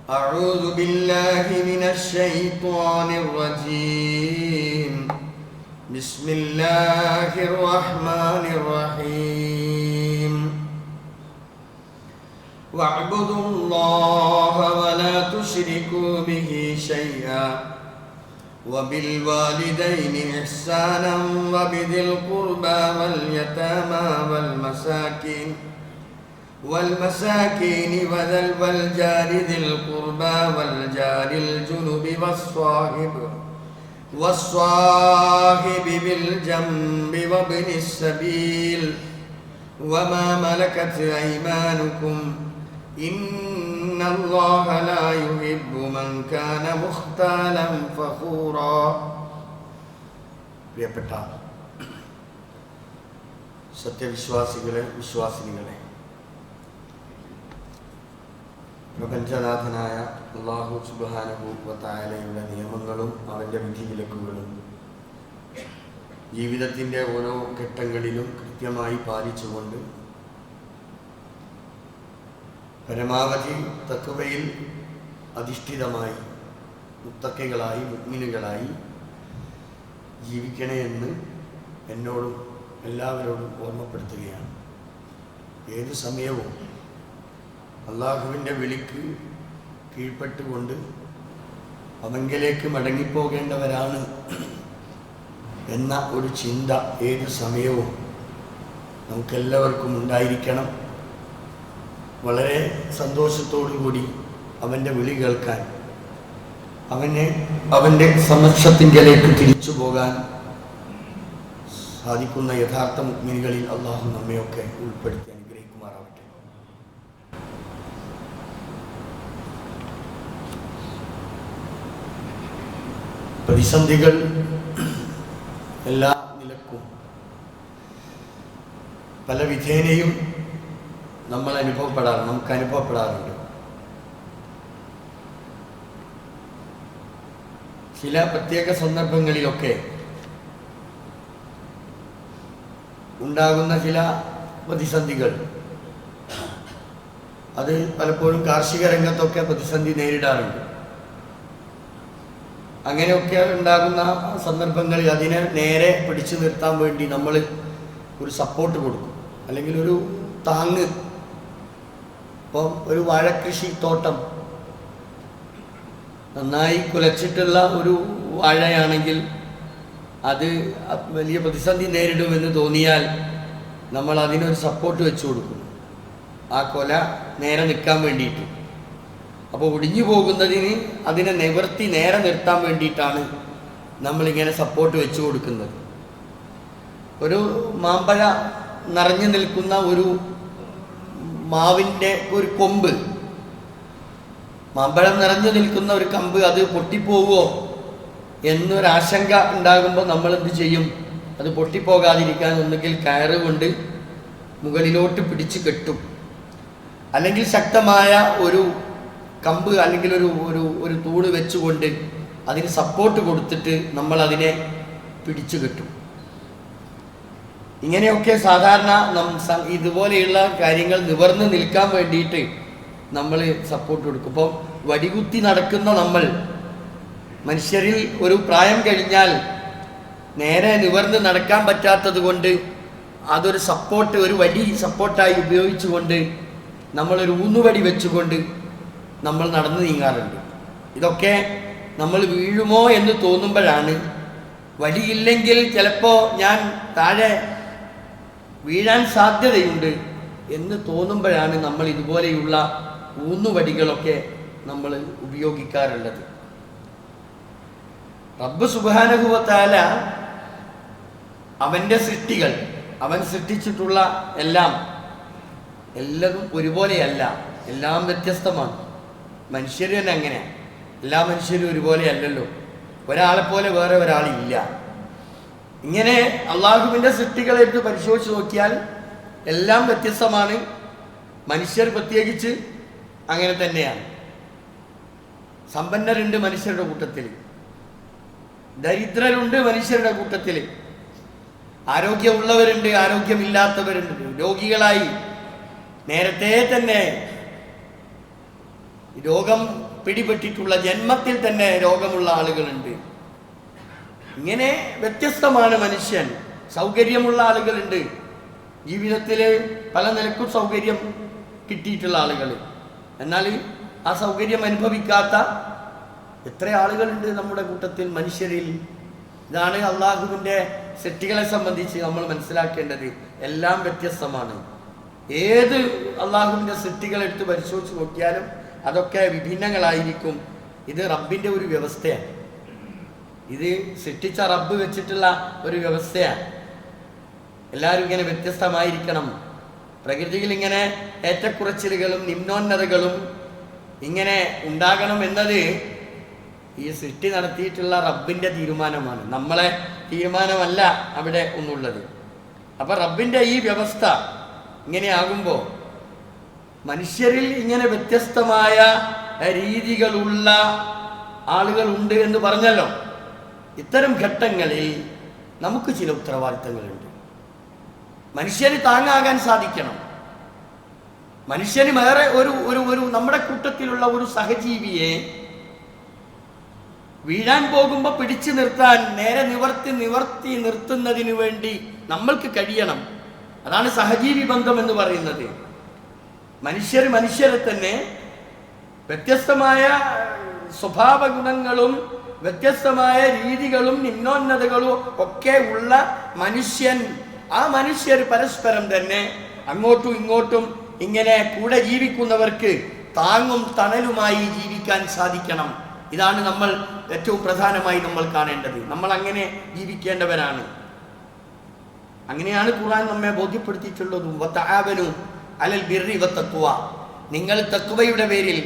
أعوذ بالله من الشيطان الرجيم. بسم الله الرحمن الرحيم. واعبدوا الله ولا تشركوا به شيئا وبالوالدين إحسانا وبذي القربى واليتامى والمساكين والجار ذي القربى والجار الجنب والصاحب بالجنب وابن السبيل وما ملكت أيمانكم إن الله لا يحب من كان مختالا فخورا. പ്രിയപ്പെട്ട സത്യവിശ്വാസികളെ, വിശ്വാസിനികളെ, പ്രപഞ്ചനാഥനായ അല്ലാഹു സുബ്ഹാനഹു വ തആലയുടെ നിയമങ്ങളും അവൻ്റെ വിധിവിലക്കുകളും ജീവിതത്തിൻ്റെ ഓരോ ഘട്ടങ്ങളിലും കൃത്യമായി പാലിച്ചുകൊണ്ട് പരമാവധി തഖ്വയിൽ അധിഷ്ഠിതമായി മുത്തഖികളായി മുഅ്മിനുകളായി ജീവിക്കണേ എന്ന് എന്നോടും എല്ലാവരോടും ഓർമ്മപ്പെടുത്തുകയാണ്. ഏത് സമയവും അള്ളാഹുവിൻ്റെ വിളിക്ക് കീഴ്പ്പെട്ടുകൊണ്ട് അവങ്കലേക്ക് മടങ്ങിപ്പോകേണ്ടവരാണ് എന്ന ഒരു ചിന്ത ഏത് സമയവും നമുക്കെല്ലാവർക്കും ഉണ്ടായിരിക്കണം. വളരെ സന്തോഷത്തോടുകൂടി അവൻ്റെ വിളി കേൾക്കാൻ, അവൻ്റെ സമക്ഷത്തിങ്കലേക്ക് തിരിച്ചു പോകാൻ സാധിക്കുന്ന യഥാർത്ഥ മുഅ്മിനുകളിൽ അള്ളാഹു നമ്മയൊക്കെ ഉൾപ്പെടുത്തി അനുഗ്രഹിക്കുമാറാവട്ടെ. പ്രതിസന്ധികൾ എല്ലാ നിലക്കും പല വിധേനയും നമുക്ക് അനുഭവപ്പെടാറുണ്ട്. ചില പ്രത്യേക സന്ദർഭങ്ങളിലൊക്കെ ഉണ്ടാകുന്ന ചില പ്രതിസന്ധികൾ, അത് പലപ്പോഴും കാർഷിക രംഗത്തൊക്കെ പ്രതിസന്ധി നേരിടാറുണ്ട്. അങ്ങനെയൊക്കെ ഉണ്ടാകുന്ന സന്ദർഭങ്ങളിൽ അതിനെ നേരെ പിടിച്ചു നിർത്താൻ വേണ്ടി നമ്മൾ ഒരു സപ്പോർട്ട് കൊടുക്കും, അല്ലെങ്കിൽ ഒരു താങ്ങ്. ഇപ്പം ഒരു വാഴക്കൃഷി തോട്ടം നന്നായി കുലച്ചിട്ടുള്ള ഒരു വാഴയാണെങ്കിൽ അത് വലിയ പ്രതിസന്ധി നേരിടുമെന്ന് തോന്നിയാൽ നമ്മൾ അതിനൊരു സപ്പോർട്ട് വെച്ചു കൊടുക്കും, ആ കൊല നേരെ നിൽക്കാൻ വേണ്ടിയിട്ട്. അപ്പോൾ ഒടിഞ്ഞു പോകുന്നതിന് അതിനെ നിവർത്തി നേരെ നിർത്താൻ വേണ്ടിയിട്ടാണ് നമ്മളിങ്ങനെ സപ്പോർട്ട് വെച്ചു കൊടുക്കുന്നത്. ഒരു മാമ്പഴ നിറഞ്ഞു നിൽക്കുന്ന ഒരു മാവിൻ്റെ ഒരു കൊമ്പ്, മാമ്പഴം നിറഞ്ഞു നിൽക്കുന്ന ഒരു കമ്പ്, അത് പൊട്ടിപ്പോകുമോ എന്നൊരാശങ്ക ഉണ്ടാകുമ്പോൾ നമ്മൾ എന്ത് ചെയ്യും? അത് പൊട്ടിപ്പോകാതിരിക്കാൻ ഒന്നുകിൽ കയറ് കൊണ്ട് മുകളിലോട്ട് പിടിച്ച് കെട്ടും, അല്ലെങ്കിൽ ശക്തമായ ഒരു കമ്പ് അല്ലെങ്കിൽ ഒരു തൂണ് വെച്ചുകൊണ്ട് അതിന് സപ്പോർട്ട് കൊടുത്തിട്ട് നമ്മൾ അതിനെ പിടിച്ചു കെട്ടും. ഇങ്ങനെയൊക്കെ സാധാരണ ഇതുപോലെയുള്ള കാര്യങ്ങൾ നിവർന്ന് നിൽക്കാൻ വേണ്ടിയിട്ട് നമ്മൾ സപ്പോർട്ട് കൊടുക്കും. ഇപ്പോൾ വടികുത്തി നടക്കുന്ന നമ്മൾ മനുഷ്യരിൽ ഒരു പ്രായം കഴിഞ്ഞാൽ നേരെ നിവർന്ന് നടക്കാൻ പറ്റാത്തത് കൊണ്ട് അതൊരു സപ്പോർട്ട്, ഒരു വടി സപ്പോർട്ടായി ഉപയോഗിച്ചുകൊണ്ട് നമ്മളൊരു ഊന്നുവടി വെച്ചുകൊണ്ട് നമ്മൾ നടന്നു നീങ്ങാറുണ്ട്. ഇതൊക്കെ നമ്മൾ വീഴുമോ എന്ന് തോന്നുമ്പോഴാണ്, വടിയില്ലെങ്കിൽ ചിലപ്പോൾ ഞാൻ താഴെ വീഴാൻ സാധ്യതയുണ്ട് എന്ന് തോന്നുമ്പോഴാണ് നമ്മൾ ഇതുപോലെയുള്ള ഊന്നുവടികളൊക്കെ നമ്മൾ ഉപയോഗിക്കാറുള്ളത്. റബ്ബ് സുബ്ഹാനഹു വ തആല അവൻ്റെ സൃഷ്ടികൾ, അവൻ സൃഷ്ടിച്ചിട്ടുള്ള എല്ലതും ഒരുപോലെയല്ല, എല്ലാം വ്യത്യസ്തമാണ്. മനുഷ്യർ തന്നെ അങ്ങനെയാണ്, എല്ലാ മനുഷ്യരും ഒരുപോലെ അല്ലല്ലോ, ഒരാളെപ്പോലെ വേറെ ഒരാളില്ല. ഇങ്ങനെ അള്ളാഹുവിൻ്റെ സൃഷ്ടികളെ എടുത്ത് പരിശോധിച്ച് നോക്കിയാൽ എല്ലാം വ്യത്യസ്തമാണ്. മനുഷ്യർ പ്രത്യേകിച്ച് അങ്ങനെ തന്നെയാണ്. സമ്പന്നരുണ്ട് മനുഷ്യരുടെ കൂട്ടത്തിൽ, ദരിദ്രരുണ്ട് മനുഷ്യരുടെ കൂട്ടത്തിൽ, ആരോഗ്യമുള്ളവരുണ്ട്, ആരോഗ്യമില്ലാത്തവരുണ്ട്, രോഗികളായി നേരത്തെ തന്നെ രോഗം പിടിപെട്ടിട്ടുള്ള ജന്മത്തിൽ തന്നെ രോഗമുള്ള ആളുകളുണ്ട്. ഇങ്ങനെ വ്യത്യസ്തമാണ് മനുഷ്യൻ. സൗകര്യമുള്ള ആളുകളുണ്ട്, ജീവിതത്തിൽ പല നിലക്കും സൗകര്യം കിട്ടിയിട്ടുള്ള ആളുകൾ. എന്നാൽ ആ സൗകര്യം അനുഭവിക്കാത്ത എത്ര ആളുകളുണ്ട് നമ്മുടെ കൂട്ടത്തിൽ, മനുഷ്യരിൽ. ഇതാണ് അള്ളാഹുവിൻ്റെ സൃഷ്ടികളെ സംബന്ധിച്ച് നമ്മൾ മനസ്സിലാക്കേണ്ടത്. എല്ലാം വ്യത്യസ്തമാണ്. ഏത് അള്ളാഹുവിൻ്റെ സൃഷ്ടികളെടുത്ത് പരിശോധിച്ച് നോക്കിയാലും അതൊക്കെ വിഭിന്നങ്ങളായിരിക്കും. ഇത് റബ്ബിൻ്റെ ഒരു വ്യവസ്ഥയാണ്. ഇത് സൃഷ്ടിച്ച റബ്ബ് വെച്ചിട്ടുള്ള ഒരു വ്യവസ്ഥയാണ്. എല്ലാവരും ഇങ്ങനെ വ്യത്യസ്തമായിരിക്കണം. പ്രകൃതിയിൽ ഇങ്ങനെ ഏറ്റക്കുറച്ചിലുകളും നിമ്നോന്നതകളും ഇങ്ങനെ ഉണ്ടാകണം എന്നത് ഈ സൃഷ്ടി നടത്തിയിട്ടുള്ള റബ്ബിൻ്റെ തീരുമാനമാണ്, നമ്മളെ തീരുമാനമല്ല അവിടെ ഒന്നുള്ളത്. അപ്പം റബ്ബിൻ്റെ ഈ വ്യവസ്ഥ ഇങ്ങനെയാകുമ്പോൾ മനുഷ്യരിൽ ഇങ്ങനെ വ്യത്യസ്തമായ രീതികളുള്ള ആളുകളുണ്ട് എന്ന് പറഞ്ഞല്ലോ. ഇത്തരം ഘട്ടങ്ങളിൽ നമുക്ക് ചില ഉത്തരവാദിത്തങ്ങളുണ്ട്. മനുഷ്യന് താങ്ങാകാൻ സാധിക്കണം. മനുഷ്യന് വേറെ ഒരു നമ്മുടെ കൂട്ടത്തിലുള്ള ഒരു സഹജീവിയെ വീഴാൻ പോകുമ്പോൾ പിടിച്ചു നിർത്താൻ നേരെ നിവർത്തി നിർത്തുന്നതിന് വേണ്ടി നമ്മൾക്ക് കഴിയണം. അതാണ് സഹജീവി ബന്ധം എന്ന് പറയുന്നത്. മനുഷ്യരെ തന്നെ വ്യത്യസ്തമായ സ്വഭാവ ഗുണങ്ങളും വ്യത്യസ്തമായ രീതികളും നിമ്നോന്നതകളും ഒക്കെ ഉള്ള ആ മനുഷ്യർ പരസ്പരം തന്നെ അങ്ങോട്ടും ഇങ്ങോട്ടും ഇങ്ങനെ കൂടെ ജീവിക്കുന്നവർക്ക് താങ്ങും തണലുമായി ജീവിക്കാൻ സാധിക്കണം. ഇതാണ് നമ്മൾ ഏറ്റവും പ്രധാനമായി നമ്മൾ കാണേണ്ടത്. നമ്മൾ അങ്ങനെ ജീവിക്കേണ്ടവരാണ്. അങ്ങനെയാണ് ഖുർആൻ നമ്മെ ബോധ്യപ്പെടുത്തിയിട്ടുള്ളതും. വതആവനു അലൽ ബിർരി വത്തഖ്വ, നിങ്ങൾ തഖ്വയുടെ പേരിൽ,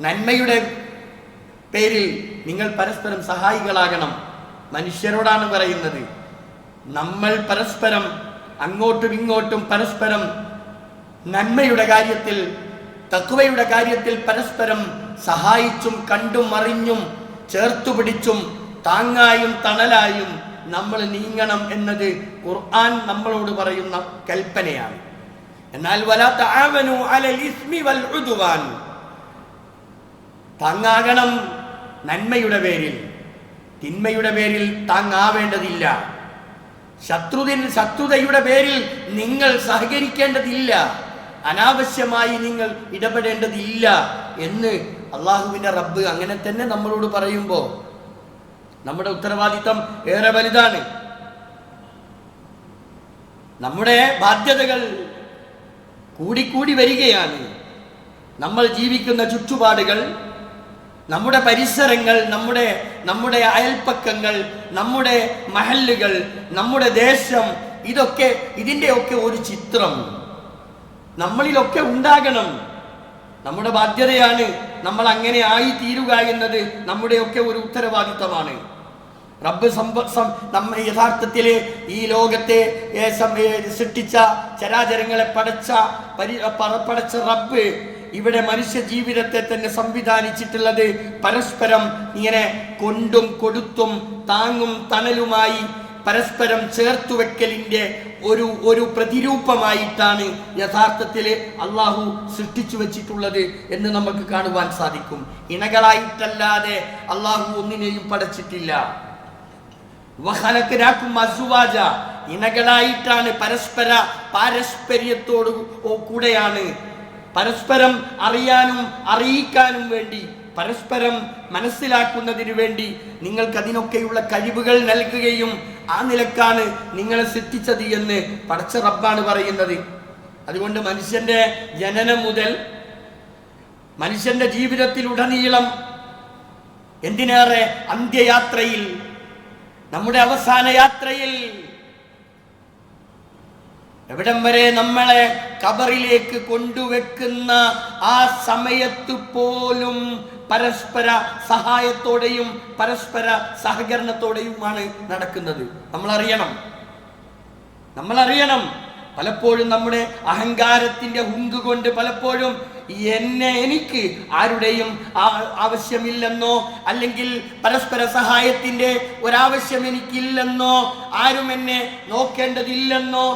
നന്മയുടെ പേരിൽ നിങ്ങൾ പരസ്പരം സഹായികളാകണം. മനുഷ്യരോടാണ് പറയുന്നത്. നമ്മൾ പരസ്പരം അങ്ങോട്ടും ഇങ്ങോട്ടും പരസ്പരം നന്മയുടെ കാര്യത്തിൽ, തഖ്വയുടെ കാര്യത്തിൽ പരസ്പരം സഹായിച്ചും കണ്ടും അറിഞ്ഞും ചേർത്തുപിടിച്ചും താങ്ങായും തണലായും നമ്മൾ നീങ്ങണം എന്നത് ഖുർആൻ നമ്മളോട് പറയുന്ന കൽപ്പനയാണ്. എന്നാൽ വലാ തആവനു അലൽ ഇസ്മി വൽ ഉദ്വാൻ, താങ്ങാകണം നന്മയുടെ പേരിൽ, തിന്മയുടെ പേരിൽ താങ്ങാവേണ്ടതില്ല. ശത്രുതയുടെ പേരിൽ നിങ്ങൾ സഹകരിക്കേണ്ടതില്ല, അനാവശ്യമായി നിങ്ങൾ ഇടപെടേണ്ടതില്ല എന്ന് അള്ളാഹുവിൻ്റെ റബ്ബ് അങ്ങനെ തന്നെ നമ്മളോട് പറയുമ്പോൾ നമ്മുടെ ഉത്തരവാദിത്തം ഏറെ വലുതാണ്. നമ്മുടെ ബാധ്യതകൾ കൂടിക്കൂടി വരികയാണ്. നമ്മൾ ജീവിക്കുന്ന ചുറ്റുപാടുകൾ, നമ്മുടെ പരിസരങ്ങൾ, നമ്മുടെ അയൽപ്പക്കങ്ങൾ, നമ്മുടെ മഹല്ലുകൾ, നമ്മുടെ ദേശം, ഇതിൻ്റെയൊക്കെ ഒരു ചിത്രം നമ്മളിലൊക്കെ ഉണ്ടാകണം. നമ്മുടെ ബാധ്യതയാണ് നമ്മൾ അങ്ങനെ ആയി തീരുക എന്നത് നമ്മുടെയൊക്കെ ഒരു ഉത്തരവാദിത്തമാണ്. റബ്ബ് യഥാർത്ഥത്തിൽ ഈ ലോകത്തെ സൃഷ്ടിച്ച ചരാചരങ്ങളെ പടച്ച റബ്ബ് ഇവിടെ മനുഷ്യ ജീവിതത്തെ തന്നെ സംവിധാനിച്ചിട്ടുള്ളത് പരസ്പരം ഇങ്ങനെ കൊണ്ടും കൊടുത്തും താങ്ങും തണലുമായി പരസ്പരം ചേർത്തുവെക്കലിൻ്റെ ഒരു പ്രതിരൂപമായിട്ടാണ് യഥാർത്ഥത്തിൽ അള്ളാഹു സൃഷ്ടിച്ചു വെച്ചിട്ടുള്ളത് എന്ന് നമുക്ക് കാണുവാൻ സാധിക്കും. ഇണകളായിട്ടല്ലാതെ അള്ളാഹു ഒന്നിനെയും പടച്ചിട്ടില്ല. വഖലഖനാകും അസ്വാജ, ഇണകളായിട്ടാണ്, പാരസ്പര്യത്തോടു കൂടെയാണ്, പരസ്പരം അറിയാനും അറിയിക്കാനും വേണ്ടി, പരസ്പരം മനസ്സിലാക്കുന്നതിന് വേണ്ടി നിങ്ങൾക്കതിനൊക്കെയുള്ള കഴിവുകൾ നൽകുകയും ആ നിലക്കാണ് നിങ്ങളെ സൃഷ്ടിച്ചത് എന്ന് പടച്ച റബ്ബാണ് പറയുന്നത്. അതുകൊണ്ട് മനുഷ്യന്റെ ജനനം മുതൽ മനുഷ്യന്റെ ജീവിതത്തിലുടനീളം, എന്തിനേറെ അന്ത്യയാത്രയിൽ, നമ്മുടെ അവസാന യാത്രയിൽ, എവിടം വരെ നമ്മളെ ഖബറിലേക്ക് കൊണ്ടുവെക്കുന്ന ആ സമയത്ത് പോലും പരസ്പര സഹായത്തോടെയും പരസ്പര സഹകരണത്തോടെയുമാണ് നടക്കുന്നത്. നമ്മളറിയണം. പലപ്പോഴും നമ്മുടെ അഹങ്കാരത്തിന്റെ ഹുങ്ക് കൊണ്ട് പലപ്പോഴും എനിക്ക് ആരുടെയും ആവശ്യമില്ലെന്നോ, അല്ലെങ്കിൽ പരസ്പര സഹായത്തിന്റെ ഒരാവശ്യം എനിക്കില്ലെന്നോ, ആരും എന്നെ നോക്കേണ്ടതില്ലെന്നോ,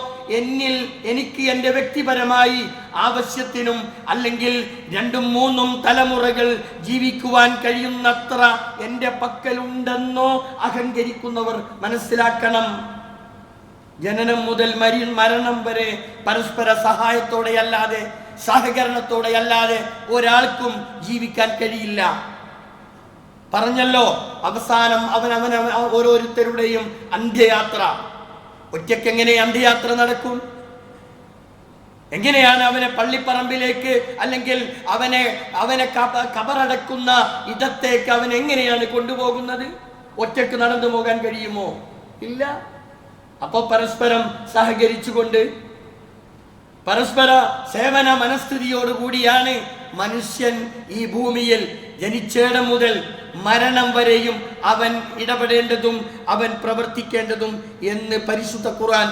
എനിക്ക് എൻ്റെ വ്യക്തിപരമായി ആവശ്യത്തിനും അല്ലെങ്കിൽ 2-3 തലമുറകൾ ജീവിക്കുവാൻ കഴിയുന്നത്ര എൻ്റെ പക്കലുണ്ടെന്നോ അഹങ്കരിക്കുന്നവർ മനസ്സിലാക്കണം. ജനനം മുതൽ മരണം വരെ പരസ്പര സഹായത്തോടെയല്ലാതെ സഹകരണത്തോടെയല്ലാതെ ഒരാൾക്കും ജീവിക്കാൻ കഴിയില്ല. പറഞ്ഞല്ലോ, അവസാനം അവൻ ഓരോരുത്തരുടെയും അന്ത്യയാത്ര. ഒറ്റയ്ക്ക് എങ്ങനെ അന്ത്യയാത്ര നടക്കും? എങ്ങനെയാണ് അവനെ പള്ളിപ്പറമ്പിലേക്ക് അല്ലെങ്കിൽ അവനെ കബറടക്കുന്ന ഇടത്തേക്ക് അവൻ എങ്ങനെയാണ് കൊണ്ടുപോകുന്നത്? ഒറ്റയ്ക്ക് നടന്നു പോകാൻ കഴിയുമോ? ഇല്ല. അപ്പോൾ പരസ്പരം സഹകരിച്ചുകൊണ്ട് പരസ്പര സേവന മനസ്ഥിതിയോടുകൂടിയാണ് മനുഷ്യൻ ഈ ഭൂമിയിൽ ജനിച്ചേടം മുതൽ മരണം വരെയും അവൻ ഇടപെടേണ്ടതും അവൻ പ്രവർത്തിക്കേണ്ടതും എന്ന് പരിശുദ്ധ ഖുർആൻ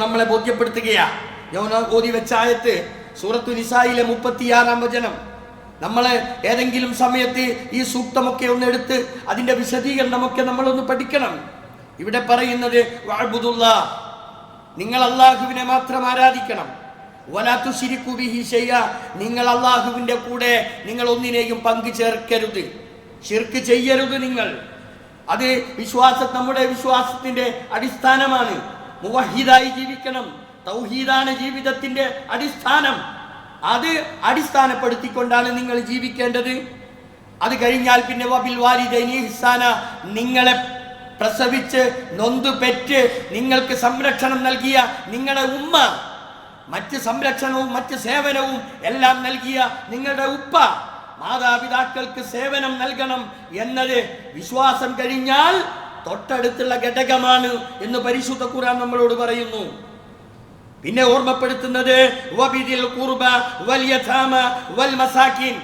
നമ്മളെ ബോധ്യപ്പെടുത്തുകയാണ്. ഞാൻ ഓതി വെച്ച ആയത്ത് സൂറത്തു നിസായിലെ 36-ാം വചനം. നമ്മൾ ഏതെങ്കിലും സമയത്ത് ഈ സൂക്തമൊക്കെ ഒന്ന് എടുത്ത് അതിന്റെ വിശദീകരണമൊക്കെ നമ്മളൊന്ന് പഠിക്കണം. ഇവിടെ പറയുന്നത് വഅബ്ദുല്ലാ, നിങ്ങൾ അല്ലാഹുവിനെ മാത്രം ആരാധിക്കണം. വലാ തുശ്രികു ബിഹി ശൈഅ, നിങ്ങൾ അല്ലാഹുവിന്റെ കൂടെ നിങ്ങൾ ഒന്നിനെയും പങ്കു ചേർക്കരുത്, ശിർക്ക് ചെയ്യരുത്. നിങ്ങൾ അത് നമ്മുടെ വിശ്വാസത്തിന്റെ അടിസ്ഥാനമാണ്. മുവഹിദായി ജീവിക്കണം. തൗഹീദാണ് ജീവിതത്തിന്റെ അടിസ്ഥാനം. അത് അടിസ്ഥാനപ്പെടുത്തിക്കൊണ്ടാണ് നിങ്ങൾ ജീവിക്കേണ്ടത്. അത് കഴിഞ്ഞാൽ പിന്നെ വബിൽ വാലിദൈനി ഇഹ്സാന, നിങ്ങളെ പ്രസവിച്ച് നൊന്തു പെറ്റ് നിങ്ങൾക്ക് സംരക്ഷണം നൽകിയ നിങ്ങളുടെ ഉമ്മ, മറ്റ് സംരക്ഷണവും മറ്റ് സേവനവും എല്ലാം നൽകിയ നിങ്ങളുടെ ഉപ്പ, മാതാപിതാക്കൾക്ക് സേവനം നൽകണം എന്നത് വിശ്വാസം കഴിഞ്ഞാൽ തൊട്ടടുത്തുള്ള ഘടകമാണ് എന്ന് പരിശുദ്ധ ഖുർആൻ നമ്മളോട് പറയുന്നു. പിന്നെ ഓർമ്മപ്പെടുത്തുന്നത് വബിദിൽ ഖുർബ വൽ യതാമ വൽ മസാകിൻ,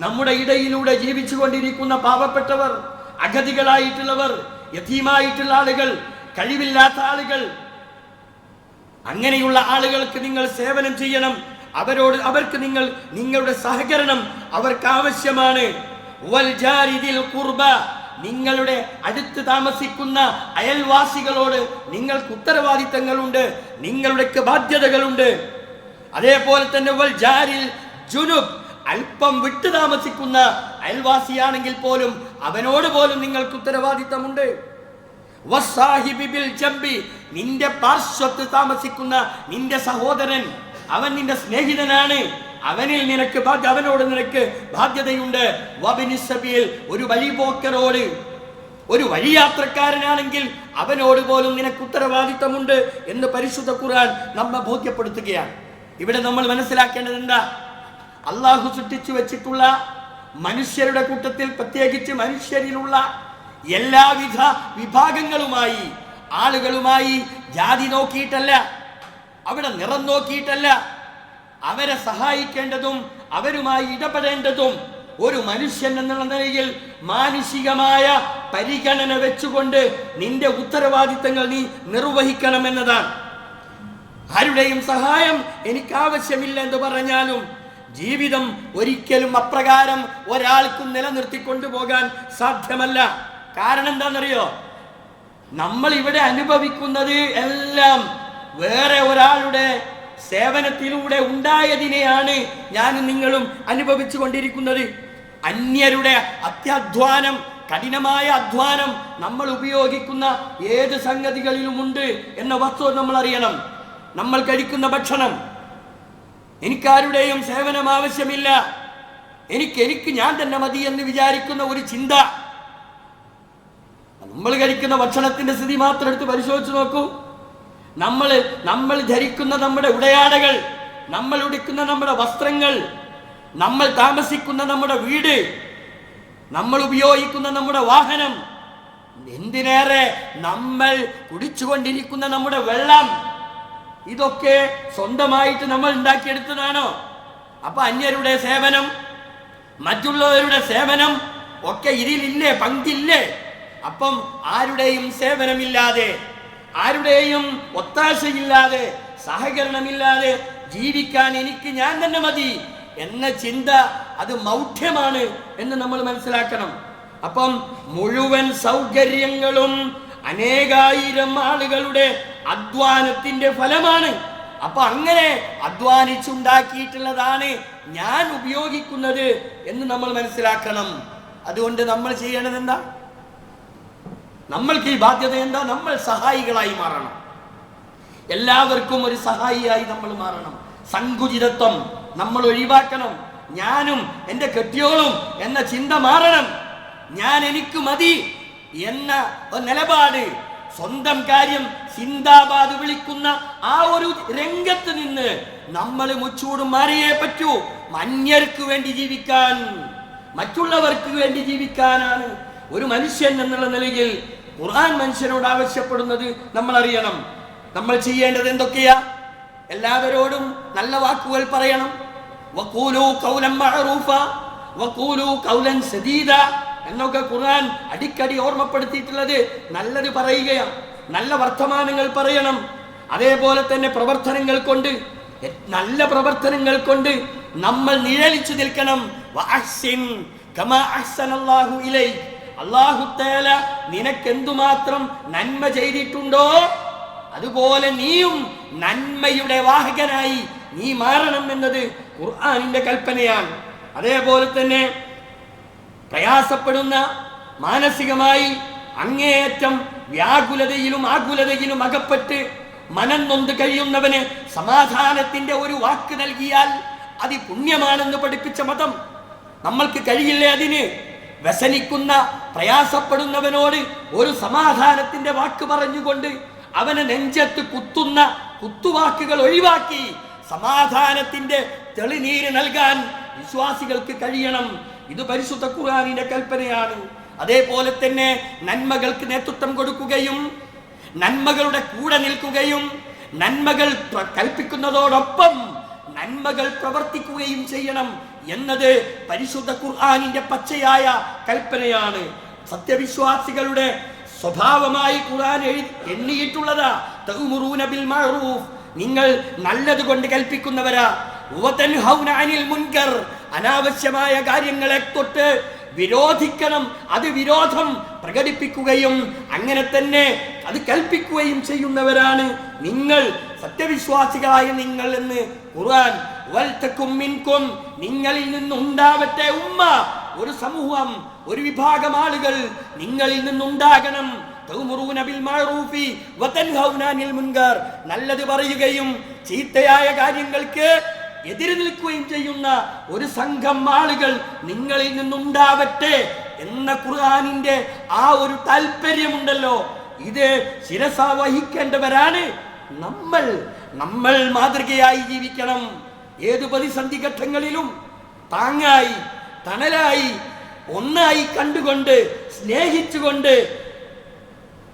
നമ്മുടെ ഇടയിലൂടെ ജീവിച്ചു കൊണ്ടിരിക്കുന്ന പാവപ്പെട്ടവർ, അഗതികളായിട്ടുള്ളവർ, യതീമായിട്ടുള്ള ആളുകൾ, കഴിവില്ലാത്ത ആളുകൾ, അങ്ങനെയുള്ള ആളുകൾക്ക് നിങ്ങൾ സേവനം ചെയ്യണം. അവർക്ക് നിങ്ങളുടെ സഹകരണം അവർക്ക് ആവശ്യമാണ്. വൽ ജാരിദിൽ ഖുർബ, നിങ്ങളുടെ അടുത്ത് താമസിക്കുന്ന അയൽവാസികളോട് നിങ്ങൾക്ക് ഉത്തരവാദിത്തങ്ങളുണ്ട്, നിങ്ങളുടെ ബാധ്യതകളുണ്ട്. അതേപോലെ തന്നെ വൽ ജാരിൽ ജുനുബ്, അല്പം വിട്ടു താമസിക്കുന്ന അയൽവാസിയാണെങ്കിൽ പോലും അവനോട് പോലും നിങ്ങൾക്ക് ഉത്തരവാദിത്തമുണ്ട്. വസ്സാഹിബി ബിൽ ജംബി, നിന്റെ പാർശ്വത്ത് താമസിക്കുന്ന നിന്റെ സഹോദരൻ, അവൻ നിന്റെ സ്നേഹിതനാണ്, അവനോട് നിനക്ക് ബാധ്യതയുണ്ട്. വബിനി സബീൽ, ഒരു വഴിപോക്കരോട്, ഒരു വഴിയാത്രക്കാരനാണെങ്കിൽ അവനോട് പോലും നിനക്ക് ഉത്തരവാദിത്തമുണ്ട് എന്ന് പരിശുദ്ധ ഖുർആൻ നമ്മെ ബോധ്യപ്പെടുത്തുകയാണ്. ഇവിടെ നമ്മൾ മനസ്സിലാക്കേണ്ടത് എന്താ? അള്ളാഹു സൃഷ്ടിച്ചു വെച്ചിട്ടുള്ള മനുഷ്യരുടെ കൂട്ടത്തിൽ, പ്രത്യേകിച്ച് മനുഷ്യരിലുള്ള എല്ലാവിധ വിഭാഗങ്ങളുമായി, ആളുകളുമായി ജാതി നോക്കിയിട്ടല്ല, അവിടെ നിറം നോക്കിയിട്ടല്ല, അവരെ സഹായിക്കേണ്ടതും അവരുമായി ഇടപെടേണ്ടതും ഒരു മനുഷ്യൻ എന്നുള്ള നിലയിൽ മാനുഷികമായ പരിഗണന വെച്ചുകൊണ്ട് നിന്റെ ഉത്തരവാദിത്തങ്ങൾ നീ നിർവഹിക്കണമെന്നതാണ്. ആരുടെയും സഹായം എനിക്ക് ആവശ്യമില്ല എന്ന് പറഞ്ഞാലും ജീവിതം ഒരിക്കലും അപ്രകാരം ഒരാൾക്കും നിലനിർത്തിക്കൊണ്ടുപോകാൻ സാധ്യമല്ല. കാരണം എന്താണെന്നറിയോ? നമ്മൾ ഇവിടെ അനുഭവിക്കുന്നത് എല്ലാം വേറെ ഒരാളുടെ സേവനത്തിലൂടെ ഉണ്ടായതിനെയാണ് ഞാനും നിങ്ങളും അനുഭവിച്ചു കൊണ്ടിരിക്കുന്നത്. അന്യരുടെ അത്യാധ്വാനം, കഠിനമായ അധ്വാനം നമ്മൾ ഉപയോഗിക്കുന്ന ഏത് സംഗതികളിലുമുണ്ട് എന്ന വസ്തുത നമ്മൾ അറിയണം. നമ്മൾ കഴിക്കുന്ന ഭക്ഷണം, എനിക്കാരുടെയും സേവനം ആവശ്യമില്ല, എനിക്ക് ഞാൻ തന്നെ മതി എന്ന് വിചാരിക്കുന്ന ഒരു ചിന്ത. നമ്മൾ കഴിക്കുന്ന ഭക്ഷണത്തിന്റെ സ്ഥിതി മാത്രം എടുത്ത് പരിശോധിച്ച് നോക്കൂ. നമ്മൾ ധരിക്കുന്ന നമ്മുടെ ഉടയാടകൾ, നമ്മൾ ഉടുക്കുന്ന നമ്മുടെ വസ്ത്രങ്ങൾ, നമ്മൾ താമസിക്കുന്ന നമ്മുടെ വീട്, നമ്മൾ ഉപയോഗിക്കുന്ന നമ്മുടെ വാഹനം, എന്തിനേറെ നമ്മൾ കുടിച്ചുകൊണ്ടിരിക്കുന്ന നമ്മുടെ വെള്ളം, ഇതൊക്കെ സ്വന്തമായിട്ട് നമ്മൾ ഉണ്ടാക്കിയെടുത്തതാണോ? അപ്പൊ അന്യരുടെ സേവനം, മറ്റുള്ളവരുടെ സേവനം ഒക്കെ ഇതിലില്ലേ, പങ്കില്ലേ? അപ്പം ആരുടെയും സേവനമില്ലാതെ, ആരുടെയും ഒത്താശയില്ലാതെ, സഹകരണമില്ലാതെ ജീവിക്കാൻ എനിക്ക് ഞാൻ തന്നെ മതി എന്ന ചിന്ത അത് മൗഢ്യമാണ് എന്ന് നമ്മൾ മനസ്സിലാക്കണം. അപ്പം മുഴുവൻ സൗകര്യങ്ങളും അനേകായിരം ആളുകളുടെ അധ്വാനത്തിന്റെ ഫലമാണ്. അപ്പൊ അങ്ങനെ അധ്വാനിച്ചുണ്ടാക്കിയിട്ടുള്ളതാണ് ഞാൻ ഉപയോഗിക്കുന്നത് എന്ന് നമ്മൾ മനസ്സിലാക്കണം. അതുകൊണ്ട് നമ്മൾ ചെയ്യേണ്ടത് എന്താ? നമ്മൾക്ക് ഈ ബാധ്യത എന്താ? നമ്മൾ സഹായികളായി മാറണം. എല്ലാവർക്കും ഒരു സഹായിയായി നമ്മൾ മാറണം. സങ്കുചിതത്വം നമ്മൾ ഒഴിവാക്കണം. ഞാനും എൻ്റെ കെട്ടിയോളും എന്ന ചിന്ത മാറണം. ഞാൻ എനിക്ക് മതി എന്ന നിലപാട്, സ്വന്തം കാര്യം സിന്ദാബാദ് വിളിക്കുന്ന ആ ഒരു രംഗത്ത് നിന്ന് നമ്മൾ മുച്ചൂടും മാറിയേ പറ്റൂ. അന്യർക്ക് വേണ്ടി ജീവിക്കാൻ, മറ്റുള്ളവർക്ക് വേണ്ടി ജീവിക്കാനാണ് ഒരു മനുഷ്യൻ എന്നുള്ള നിലയിൽ ഖുർആൻ മനുഷ്യനോട് ആവശ്യപ്പെടുന്നത് നമ്മൾ അറിയണം. നമ്മൾ ചെയ്യേണ്ടത് എന്തൊക്കെയാ? എല്ലാവരോടും നല്ല വാക്കുകൾ പറയണം. വഖൂലു ഖൗലൻ മഅറൂഫ വഖൂലു ഖൗലൻ സദീദ എന്നൊക്കെ ഖുർആൻ അടിക്കടി ഓർമ്മപ്പെടുത്തിയിട്ടുള്ളത് നല്ലത് പറയുകയാണ്. നല്ല വർത്തമാനങ്ങൾ പറയണം. അതേപോലെ തന്നെ പ്രവർത്തനങ്ങൾ കൊണ്ട്, നല്ല പ്രവർത്തനങ്ങൾ കൊണ്ട് നമ്മൾ നിഴലിച്ചു നിൽക്കണം. വഅഹ്സിൻ കമാ അഹ്സനല്ലാഹു ഇലൈക്, അല്ലാഹു തആല നിനക്ക് എന്തുമാത്രം നന്മ ചെയ്തിട്ടുണ്ടോ അതുപോലെ നീയും നന്മയുടെ വാഹകനായി നീ മാറണം എന്നത് ഖുർആനിന്റെ കൽപ്പനയാണ്. അതേപോലെ തന്നെ പ്രയാസപ്പെടുന്ന, മാനസികമായി അങ്ങേയറ്റം വ്യാകുലതയിലും ആകുലതയിലും അകപ്പെട്ട് മനം നൊന്ത് കഴിയുന്നവന് സമാധാനത്തിന്റെ ഒരു വാക്ക് നൽകിയാൽ അത് പുണ്യമാണെന്ന് പഠിപ്പിച്ച മതം. നമ്മൾക്ക് കഴിയില്ലേ അതിന്? വ്യസനിക്കുന്ന, പ്രയാസപ്പെടുന്നവനോട് ഒരു സമാധാനത്തിന്റെ വാക്ക് പറഞ്ഞുകൊണ്ട് അവനെ നെഞ്ചത്ത് കുത്തുന്ന കുത്തുവാക്കുകൾ ഒഴിവാക്കി സമാധാനത്തിന്റെ തെളിനീര് നൽകാൻ വിശ്വാസികൾക്ക് കഴിയണം. ഇത് പരിശുദ്ധ ഖുർആനിന്റെ കൽപ്പനയാണ്. അതേപോലെ തന്നെ നന്മകൾക്ക് നേതൃത്വം കൊടുക്കുകയും നന്മകളുടെ കൂടെ നിൽക്കുകയും നന്മകൾ കൽപ്പിക്കുന്നതോടൊപ്പം നന്മകൾ പ്രവർത്തിക്കുകയും ചെയ്യണം എന്നത് പരിശുദ്ധ ഖുർആനിന്റെ പച്ചയായ കൽപ്പനയാണ്. സത്യവിശ്വാസികളുടെ സ്വഭാവമായി ഖുർആൻ എണ്ണിയിട്ടുള്ളതാ. തഅ്മുറൂന ബിൽ മഅറൂഫ്, നിങ്ങൾ നല്ലത് കൊണ്ട് കൽപ്പിക്കുന്നവരാ. വതൻഹൗന അനിൽ മുൻകർ, അനാവശ്യമായ കാര്യങ്ങളെ തൊട്ട് വിരോധിക്കണം. അത് വിരോധം പ്രകടിപ്പിക്കുകയും അങ്ങനെ തന്നെ അത് കൽപ്പിക്കുകയും ചെയ്യുന്നവരാണ് നിങ്ങൾ, സത്യവിശ്വാസികളായ നിങ്ങൾ എന്ന് ഖുർആൻ. വൽതകും മിൻകും, നിങ്ങളിൽ നിന്നുണ്ടാവട്ടെ ഉമ്മ, ഒരു സമൂഹം, ഒരു വിഭാഗം ആളുകൾ നിങ്ങളിൽ നിന്നുണ്ടാകണം. തഅ്മുറൂന ബിൽ മഅറൂഫി വതൻഹൗന അനിൽ മുൻകർ, നല്ലത് പറയുകയും ചീത്തയായ കാര്യങ്ങൾക്ക് എതിര് നിൽക്കുകയും ചെയ്യുന്ന ഒരു സംഘം ആളുകൾ നിങ്ങളിൽ നിന്നുണ്ടാവട്ടെ എന്ന ഖുർആനിന്റെ ആ ഒരു താല്പര്യമുണ്ടല്ലോ, ഇത് ശിരസ വഹിക്കേണ്ടവരാണ് നമ്മൾ. നമ്മൾ മാതൃകയായി ജീവിക്കണം. ഏതു പ്രതിസന്ധി ഘട്ടങ്ങളിലും താങ്ങായി, തണലായി, ഒന്നായി കണ്ടുകൊണ്ട്, സ്നേഹിച്ചുകൊണ്ട്,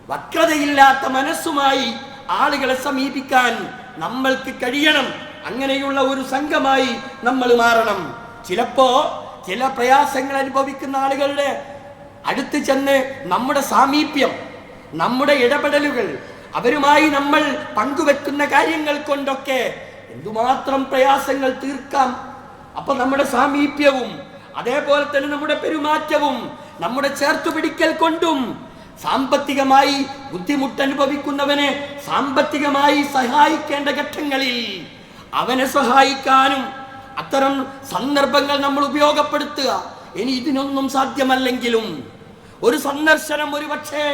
വക്രതയില്ലാത്ത മനസ്സുമായി ആളുകളെ സമീപിക്കാൻ നമ്മൾക്ക് കഴിയണം. അങ്ങനെയുള്ള ഒരു സംഘമായി നമ്മൾ മാറണം. ചിലപ്പോ ചില പ്രയാസങ്ങൾ അനുഭവിക്കുന്ന ആളുകളുടെ അടുത്ത് ചെന്ന് നമ്മുടെ സാമീപ്യം, നമ്മുടെ ഇടപെടലുകൾ, അവരുമായി നമ്മൾ പങ്കുവെക്കുന്ന കാര്യങ്ങൾ കൊണ്ടൊക്കെ എന്തുമാത്രം പ്രയാസങ്ങൾ തീർക്കാം. അപ്പൊ നമ്മുടെ സാമീപ്യവും അതേപോലെ തന്നെ നമ്മുടെ പെരുമാറ്റവും നമ്മുടെ ചേർത്തുപിടിക്കൽ കൊണ്ടും സാമ്പത്തികമായി ബുദ്ധിമുട്ടനുഭവിക്കുന്നവനെ സാമ്പത്തികമായി സഹായിക്കേണ്ട ഘട്ടങ്ങളിൽ അവനെ സഹായിക്കാനും അത്തരം സന്ദർഭങ്ങൾ നമ്മൾ ഉപയോഗപ്പെടുത്തുക. ഇനി ഇതിനൊന്നും സാധ്യമല്ലെങ്കിലും ഒരു സന്ദർശനം ഒരു പക്ഷേ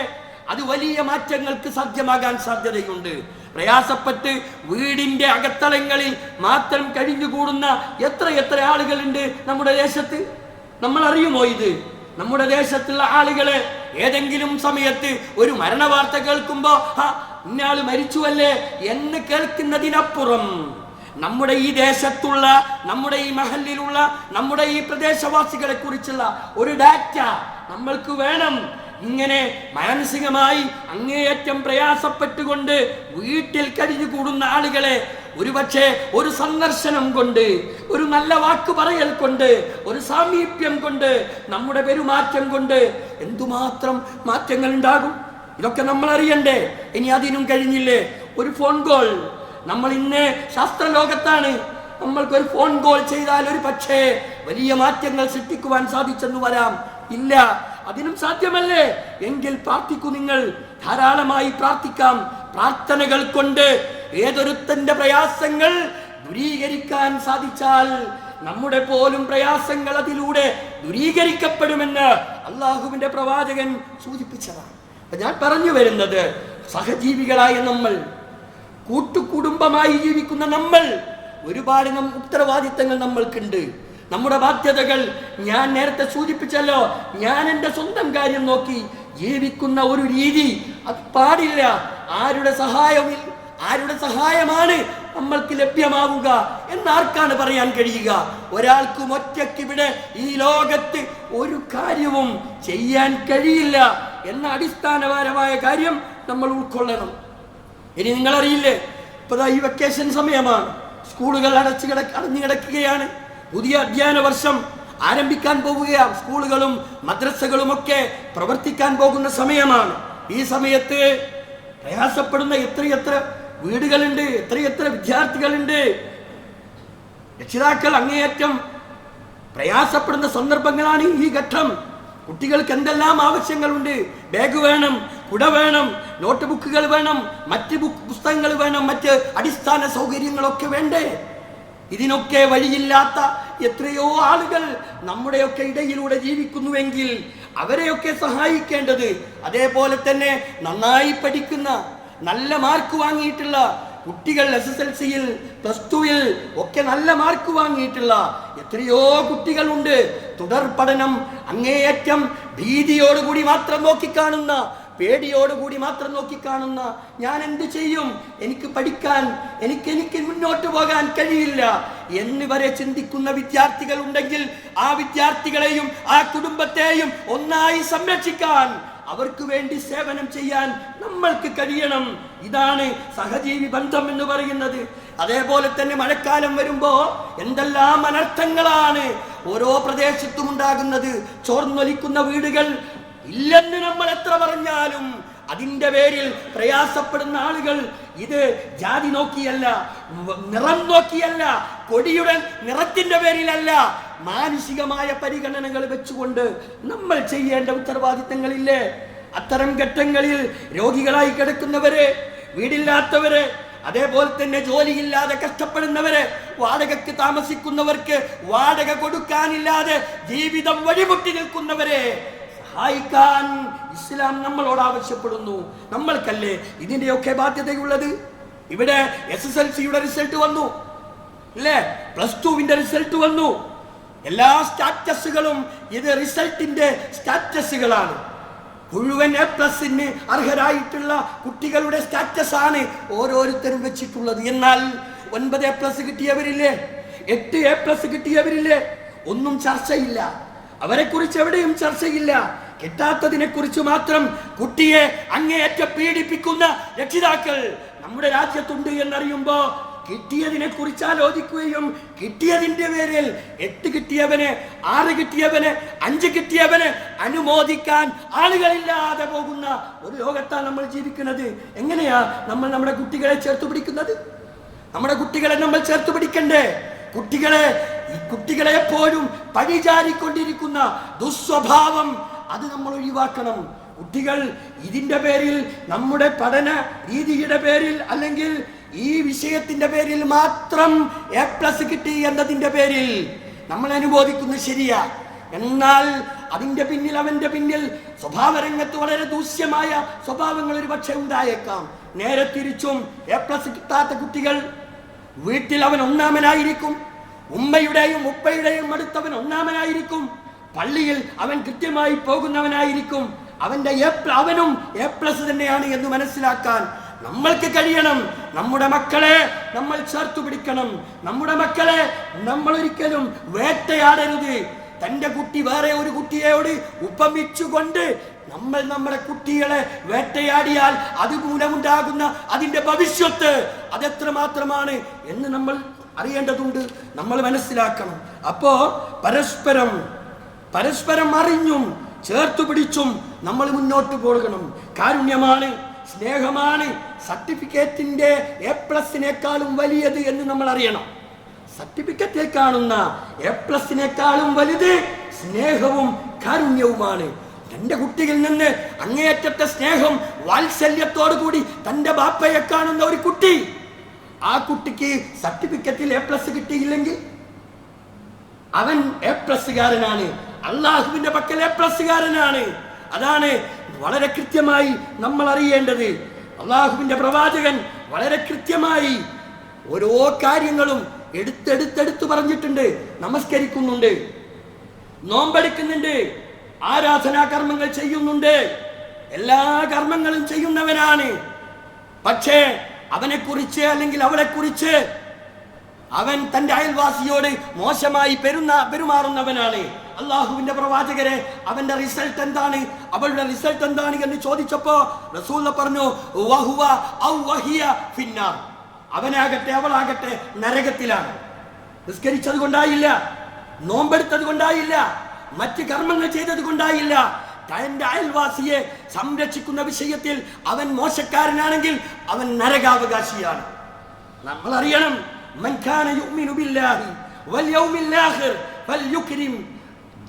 അത് വലിയ മാറ്റങ്ങൾക്ക് സാധ്യമാകാൻ സാധ്യതയുണ്ട്. പ്രയാസപ്പെട്ട് വീടിന്റെ അകത്തളങ്ങളിൽ മാത്രം കഴിഞ്ഞുകൂടുന്ന എത്ര ആളുകളുണ്ട് നമ്മുടെ ദേശത്ത്. നമ്മൾ അറിയുമോ ഇത്? നമ്മുടെ ദേശത്തുള്ള ആളുകളെ ഏതെങ്കിലും സമയത്ത് ഒരു മരണവാർത്ത കേൾക്കുമ്പോ ഇന്നയാള് മരിച്ചുവല്ലേ എന്ന് കേൾക്കുന്നതിനപ്പുറം നമ്മുടെ ഈ ദേശത്തുള്ള, നമ്മുടെ ഈ മഹല്ലിലുള്ള, നമ്മുടെ ഈ പ്രദേശവാസികളെ കുറിച്ചുള്ള ഒരു ഡാറ്റ നമ്മൾക്ക് വേണം. ഇങ്ങനെ മാനസികമായി അങ്ങേയറ്റം പ്രയാസപ്പെട്ടുകൊണ്ട് വീട്ടിൽ കഴിഞ്ഞുകൂടുന്ന ആളുകളെ ഒരുപക്ഷെ ഒരു സന്ദർശനം കൊണ്ട്, ഒരു നല്ല വാക്ക് പറയൽ കൊണ്ട്, ഒരു സാമീപ്യം കൊണ്ട്, നമ്മുടെ പെരുമാറ്റം കൊണ്ട് എന്തുമാത്രം മാറ്റങ്ങൾ ഉണ്ടാകും. ഇതൊക്കെ നമ്മൾ അറിയണ്ടേ? ഇനി അതിനും കഴിഞ്ഞില്ലേ, ഒരു ഫോൺ കോൾ. നമ്മൾ ഇന്ന് ശാസ്ത്രലോകത്താണ്. നമ്മൾക്കൊരു ഫോൺ കോൾ ചെയ്താൽ ഒരു പക്ഷേ വലിയ മാറ്റങ്ങൾ സൃഷ്ടിക്കുവാൻ സാധിച്ചെന്ന് വരാം. ഇല്ല, അതിനും സാധ്യമല്ലേ? എങ്കിൽ പ്രാർത്ഥിക്കൂ. നിങ്ങൾ ധാരാളമായി പ്രാർത്ഥിക്കാം. പ്രാർത്ഥനകൾ കൊണ്ട് ഏതൊരുത്തന്റെ പ്രയാസങ്ങൾ ദൂരീകരിക്കാൻ സാധിച്ചാൽ നമ്മുടെ പോലും പ്രയാസങ്ങൾ അതിലൂടെ ദൂരീകരിക്കപ്പെടുമെന്ന് അള്ളാഹുവിന്റെ പ്രവാചകൻ സൂചിപ്പിച്ചതാണ്. അപ്പൊ ഞാൻ പറഞ്ഞു വരുന്നത്, സഹജീവികളായ നമ്മൾ, കൂട്ടുകുടുംബമായി ജീവിക്കുന്ന നമ്മൾ, ഒരുപാട് ഉത്തരവാദിത്തങ്ങൾ നമ്മൾക്കുണ്ട്. നമ്മുടെ ബാധ്യതകൾ ഞാൻ നേരത്തെ സൂചിപ്പിച്ചല്ലോ. ഞാൻ എൻ്റെ സ്വന്തം കാര്യം നോക്കി ജീവിക്കുന്ന ഒരു രീതി അത് പാടില്ല. ആരുടെ സഹായമാണ് നമ്മൾക്ക് ലഭ്യമാവുക എന്നാർക്കാണ് പറയാൻ കഴിയുക? ഒരാൾക്കും ഒറ്റയ്ക്ക് ഇവിടെ ഈ ലോകത്ത് ഒരു കാര്യവും ചെയ്യാൻ കഴിയില്ല എന്ന അടിസ്ഥാനപരമായ കാര്യം നമ്മൾ ഉൾക്കൊള്ളണം. ഇനി നിങ്ങളറിയില്ലേ, ഇപ്പൊ ഈ വെക്കേഷൻ സമയമാണ്, സ്കൂളുകൾ അടഞ്ഞു കിടക്കുകയാണ്. പുതിയ അധ്യയന വർഷം ആരംഭിക്കാൻ പോവുകയാണ്. സ്കൂളുകളും മദ്രസകളും ഒക്കെ പ്രവർത്തിക്കാൻ പോകുന്ന സമയമാണ്. ഈ സമയത്ത് പ്രയാസപ്പെടുന്ന എത്രയെത്ര വീടുകളുണ്ട്, എത്രയെത്ര വിദ്യാർത്ഥികളുണ്ട്. രക്ഷിതാക്കൾ അങ്ങേയറ്റം പ്രയാസപ്പെടുന്ന സന്ദർഭങ്ങളാണ് ഈ ഘട്ടം. കുട്ടികൾക്ക് എന്തെല്ലാം ആവശ്യങ്ങളുണ്ട്. ബാഗ് വേണം, കുട വേണം, നോട്ട് ബുക്കുകൾ വേണം, മറ്റ് പുസ്തകങ്ങൾ വേണം, മറ്റ് അടിസ്ഥാന സൗകര്യങ്ങളൊക്കെ വേണ്ടേ? ഇതിനൊക്കെ വഴിയില്ലാത്ത എത്രയോ ആളുകൾ നമ്മുടെയൊക്കെ ഇടയിലൂടെ ജീവിക്കുന്നുവെങ്കിൽ അവരെയൊക്കെ സഹായിക്കേണ്ടത്, അതേപോലെ തന്നെ നന്നായി പഠിക്കുന്ന, നല്ല മാർക്ക് വാങ്ങിയിട്ടുള്ള കുട്ടികൾ, SSLCയിൽ +2ൽ ഒക്കെ നല്ല മാർക്ക് വാങ്ങിയിട്ടുള്ള എത്രയോ കുട്ടികളുണ്ട്. തുടർ പഠനം അങ്ങേയറ്റം ഭീതിയോടുകൂടി മാത്രം നോക്കിക്കാണുന്ന, പേടിയോടുകൂടി മാത്രം നോക്കിക്കാണുന്ന, ഞാൻ എന്ത് ചെയ്യും, എനിക്ക് പഠിക്കാൻ, എനിക്ക് മുന്നോട്ട് പോകാൻ കഴിയില്ല എന്ന് വരെ ചിന്തിക്കുന്ന വിദ്യാർത്ഥികൾ ഉണ്ടെങ്കിൽ ആ വിദ്യാർത്ഥികളെയും ആ കുടുംബത്തെയും ഒന്നായി സംരക്ഷിക്കാൻ, അവർക്ക് വേണ്ടി സേവനം ചെയ്യാൻ നമ്മൾക്ക് കഴിയണം. ഇതാണ് സഹജീവി ബന്ധം എന്ന് പറയുന്നത്. അതേപോലെ തന്നെ മഴക്കാലം വരുമ്പോ എന്തെല്ലാം അനർത്ഥങ്ങളാണ് ഓരോ പ്രദേശത്തും ഉണ്ടാകുന്നത്. ചോർന്നൊലിക്കുന്ന വീടുകൾ ഇല്ലെന്ന് നമ്മൾ എത്ര പറഞ്ഞാലും അതിന്റെ പേരിൽ പ്രയാസപ്പെടുന്ന ആളുകൾ ഇത് ജാതി നോക്കിയല്ല, നിറം നോക്കിയല്ല, കൊടിയുടെ നിറത്തിന്റെ പേരിലല്ല, മാനുഷികമായ പരിഗണനകൾ വെച്ചുകൊണ്ട് നമ്മൾ ചെയ്യേണ്ട ഉത്തരവാദിത്തങ്ങളില്ലേ? അത്തരം ഘട്ടങ്ങളിൽ രോഗികളായി കിടക്കുന്നവരെ, വീടില്ലാത്തവരെ, അതേപോലെ തന്നെ ജോലിയില്ലാതെ കഷ്ടപ്പെടുന്നവരെ, വാടകയ്ക്ക് താമസിക്കുന്നവർക്ക് വാടക കൊടുക്കാനില്ലാതെ ജീവിതം വഴിമുട്ടി നിൽക്കുന്നവരെ സഹായിക്കാൻ ഇസ്ലാം നമ്മളോട് ആവശ്യപ്പെടുന്നു. നമ്മൾക്കല്ലേ ഇതിന്റെയൊക്കെ ബാധ്യതയുള്ളത്? ഇവിടെ SSLCയുടെ റിസൾട്ട് വന്നു, അല്ലേ? +2വിന്റെ റിസൾട്ട് വന്നു. എല്ലാ സ്റ്റാറ്റസുകളും ഇത് റിസൾട്ടിന്റെ സ്റ്റാറ്റസുകളാണ്. മുഴുവൻ A+ അർഹരായിട്ടുള്ള കുട്ടികളുടെ സ്റ്റാറ്റസ് ആണ് ഓരോരുത്തരും വെച്ചിട്ടുള്ളത്. എന്നാൽ 9A+ കിട്ടിയവരില്ലേ, 8A+ കിട്ടിയവരില്ലേ, ഒന്നും ചർച്ചയില്ല. അവരെ കുറിച്ച് എവിടെയും ചർച്ചയില്ല. കിട്ടാത്തതിനെ കുറിച്ച് മാത്രം കുട്ടിയെ അങ്ങേയറ്റം പീഡിപ്പിക്കുന്ന രക്ഷിതാക്കൾ നമ്മുടെ രാജ്യത്തുണ്ട് എന്നറിയുമ്പോ കിട്ടിയതിനെ കുറിച്ച് ആലോചിക്കുകയും കിട്ടിയതിന്റെ പേരിൽ 8 കിട്ടിയവന്, 6 കിട്ടിയവന്, 5 കിട്ടിയവന് അനുമോദിക്കാൻ ആളുകളില്ലാതെ പോകുന്ന ഒരു ലോകത്താണ് നമ്മൾ ജീവിക്കുന്നത്. എങ്ങനെയാ നമ്മൾ നമ്മുടെ കുട്ടികളെ ചേർത്ത് പിടിക്കുന്നത്? നമ്മുടെ കുട്ടികളെ നമ്മൾ ചേർത്ത് പിടിക്കണ്ടേ? കുട്ടികളെ എപ്പോഴും പഴിചാരിക്കൊണ്ടിരിക്കുന്ന ദുസ്വഭാവം അത് നമ്മൾ ഒഴിവാക്കണം. കുട്ടികൾ ഇതിന്റെ പേരിൽ, നമ്മുടെ പഠന രീതിയുടെ പേരിൽ, അല്ലെങ്കിൽ ഈ വിഷയത്തിന്റെ പേരിൽ മാത്രം A+ കിട്ടി എന്നതിന്റെ പേരിൽ നമ്മൾ അനുമോദിക്കുന്നത് ശരിയാ. എന്നാൽ അതിന്റെ പിന്നിൽ, അവന്റെ പിന്നിൽ സ്വഭാവരംഗത്ത് വളരെ ദൂഷ്യമായ സ്വഭാവങ്ങൾ ഒരു പക്ഷേ ഉണ്ടായേക്കാം. നേരെ തിരിച്ചും A+ കിട്ടാത്ത കുട്ടികൾ വീട്ടിൽ അവൻ ഒന്നാമനായിരിക്കും, ഉമ്മയുടെയും ഉപ്പയുടെയും അടുത്തവൻ ഒന്നാമനായിരിക്കും, പള്ളിയിൽ അവൻ കൃത്യമായി പോകുന്നവനായിരിക്കും, അവനും A+ തന്നെയാണ് എന്ന് മനസ്സിലാക്കാൻ നമ്മൾക്ക് കഴിയണം. നമ്മുടെ മക്കളെ നമ്മൾ ചേർത്തു പിടിക്കണം. നമ്മുടെ മക്കളെ നമ്മൾ ഒരിക്കലും വേട്ടയാടരുത്. തന്റെ കുട്ടി വേറെ ഒരു കുട്ടിയോട് ഉപമിച്ചുകൊണ്ട് നമ്മൾ നമ്മുടെ കുട്ടികളെ വേട്ടയാടിയാൽ അതുമൂലമുണ്ടാകുന്ന അതിന്റെ ഭവിഷ്യത്ത് അതെത്ര മാത്രമാണ് എന്ന് നമ്മൾ അറിയേണ്ടതുണ്ട്, നമ്മൾ മനസ്സിലാക്കണം. അപ്പോ പരസ്പരം അറിഞ്ഞും ചേർത്തു പിടിച്ചും നമ്മൾ മുന്നോട്ട് പോകണം. കാരുണ്യമാണ്, സ്നേഹമാണ് സർട്ടിഫിക്കറ്റിന്റെ A+നേക്കാളും വലിയത് എന്ന് നമ്മൾ അറിയണം. സർട്ടിഫിക്കറ്റിൽ കാണുന്ന A+നേക്കാളും വലുത് സ്നേഹവും കാരുണ്യവുമാണ്. തന്റെ കുട്ടിയിൽ നിന്ന് അങ്ങേയറ്റത്തെ സ്നേഹം, വാത്സല്യത്തോടു കൂടി തന്റെ ബാപ്പയെ കാണുന്ന ഒരു കുട്ടി ആ കുട്ടിക്ക് സർട്ടിഫിക്കറ്റിൽ A+ കിട്ടിയില്ലെങ്കിൽ അവൻ A+കാരനാണ്, അള്ളാഹുവിന്റെ പക്കൽ A+കാരനാണ്. അതാണ് വളരെ കൃത്യമായി നമ്മൾ അറിയേണ്ടത്. അള്ളാഹുവിന്റെ പ്രവാചകൻ വളരെ കൃത്യമായി ഓരോ കാര്യങ്ങളും എടുത്തെടുത്തെടുത്തു പറഞ്ഞിട്ടുണ്ട്. നമസ്കരിക്കുന്നുണ്ട്, നോമ്പെടുക്കുന്നുണ്ട്, ആരാധനാ കർമ്മങ്ങൾ ചെയ്യുന്നുണ്ട്, എല്ലാ കർമ്മങ്ങളും ചെയ്യുന്നവനാണ്. പക്ഷേ അവനെ കുറിച്ച് അല്ലെങ്കിൽ അവളെ കുറിച്ച് അവൻ തന്റെ അയൽവാസിയോട് മോശമായി പെരുമാറുന്നവനാണ്. അള്ളാഹുവിന്റെ പ്രവാചകരെ അവന്റെ റിസൾട്ട് എന്താണ്, അവളുടെ റിസൾട്ട് എന്താണ് എന്ന് ചോദിച്ചപ്പോ റസൂൽ പറഞ്ഞു വഹുവ ഔ വഹിയ ഫിന്നാർ. അവനാകട്ടെ അവളാകട്ടെ നരകത്തിലാണ്. നിസ്കരിച്ചത് കൊണ്ടായില്ല, നോമ്പെടുത്തത് കൊണ്ടായില്ല, മറ്റ് കർമ്മങ്ങൾ ചെയ്തത് കൊണ്ടായില്ല. തന്റെ അയൽവാസിയെ സംരക്ഷിക്കുന്ന വിഷയത്തിൽ അവൻ മോശക്കാരനാണെങ്കിൽ അവൻ നരകാവകാശിയാണ്. നമ്മൾ അറിയണം, മൻ കാന യുഅ്മിനു ബില്ലാഹി വൽ യൗമിൽ ആഖിർ ഫൽയുക്രിം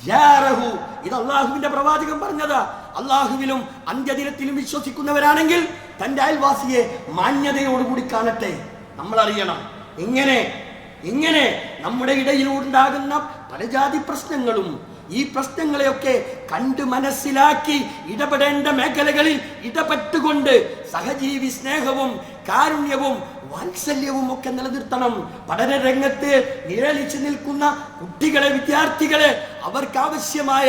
ജാറഹു. ഇത് അല്ലാഹുവിന്റെ പ്രവാചകൻ പറഞ്ഞതാ. അല്ലാഹുവിലും അന്ത്യദിനത്തിലും വിശ്വസിക്കുന്നവരാണെങ്കിൽ തന്റെ അയൽവാസിയെ മാന്യതയോടുകൂടി കാണട്ടെ. നമ്മൾ അറിയണം, ഇങ്ങനെ നമ്മുടെ ഇടയിൽ ഉണ്ടാകുന്ന പല ജാതി പ്രശ്നങ്ങളും, ഈ പ്രശ്നങ്ങളെയൊക്കെ കണ്ട് മനസ്സിലാക്കി ഇടപെടേണ്ട മേഖലകളിൽ ഇടപെട്ടുകൊണ്ട് സഹജീവി സ്നേഹവും കാരുണ്യവും വാത്സല്യവും ഒക്കെ നിലനിർത്തണം. പഠന രംഗത്ത് നിഴലിച്ചു നിൽക്കുന്ന കുട്ടികളെ, വിദ്യാർത്ഥികളെ അവർക്ക് ആവശ്യമായ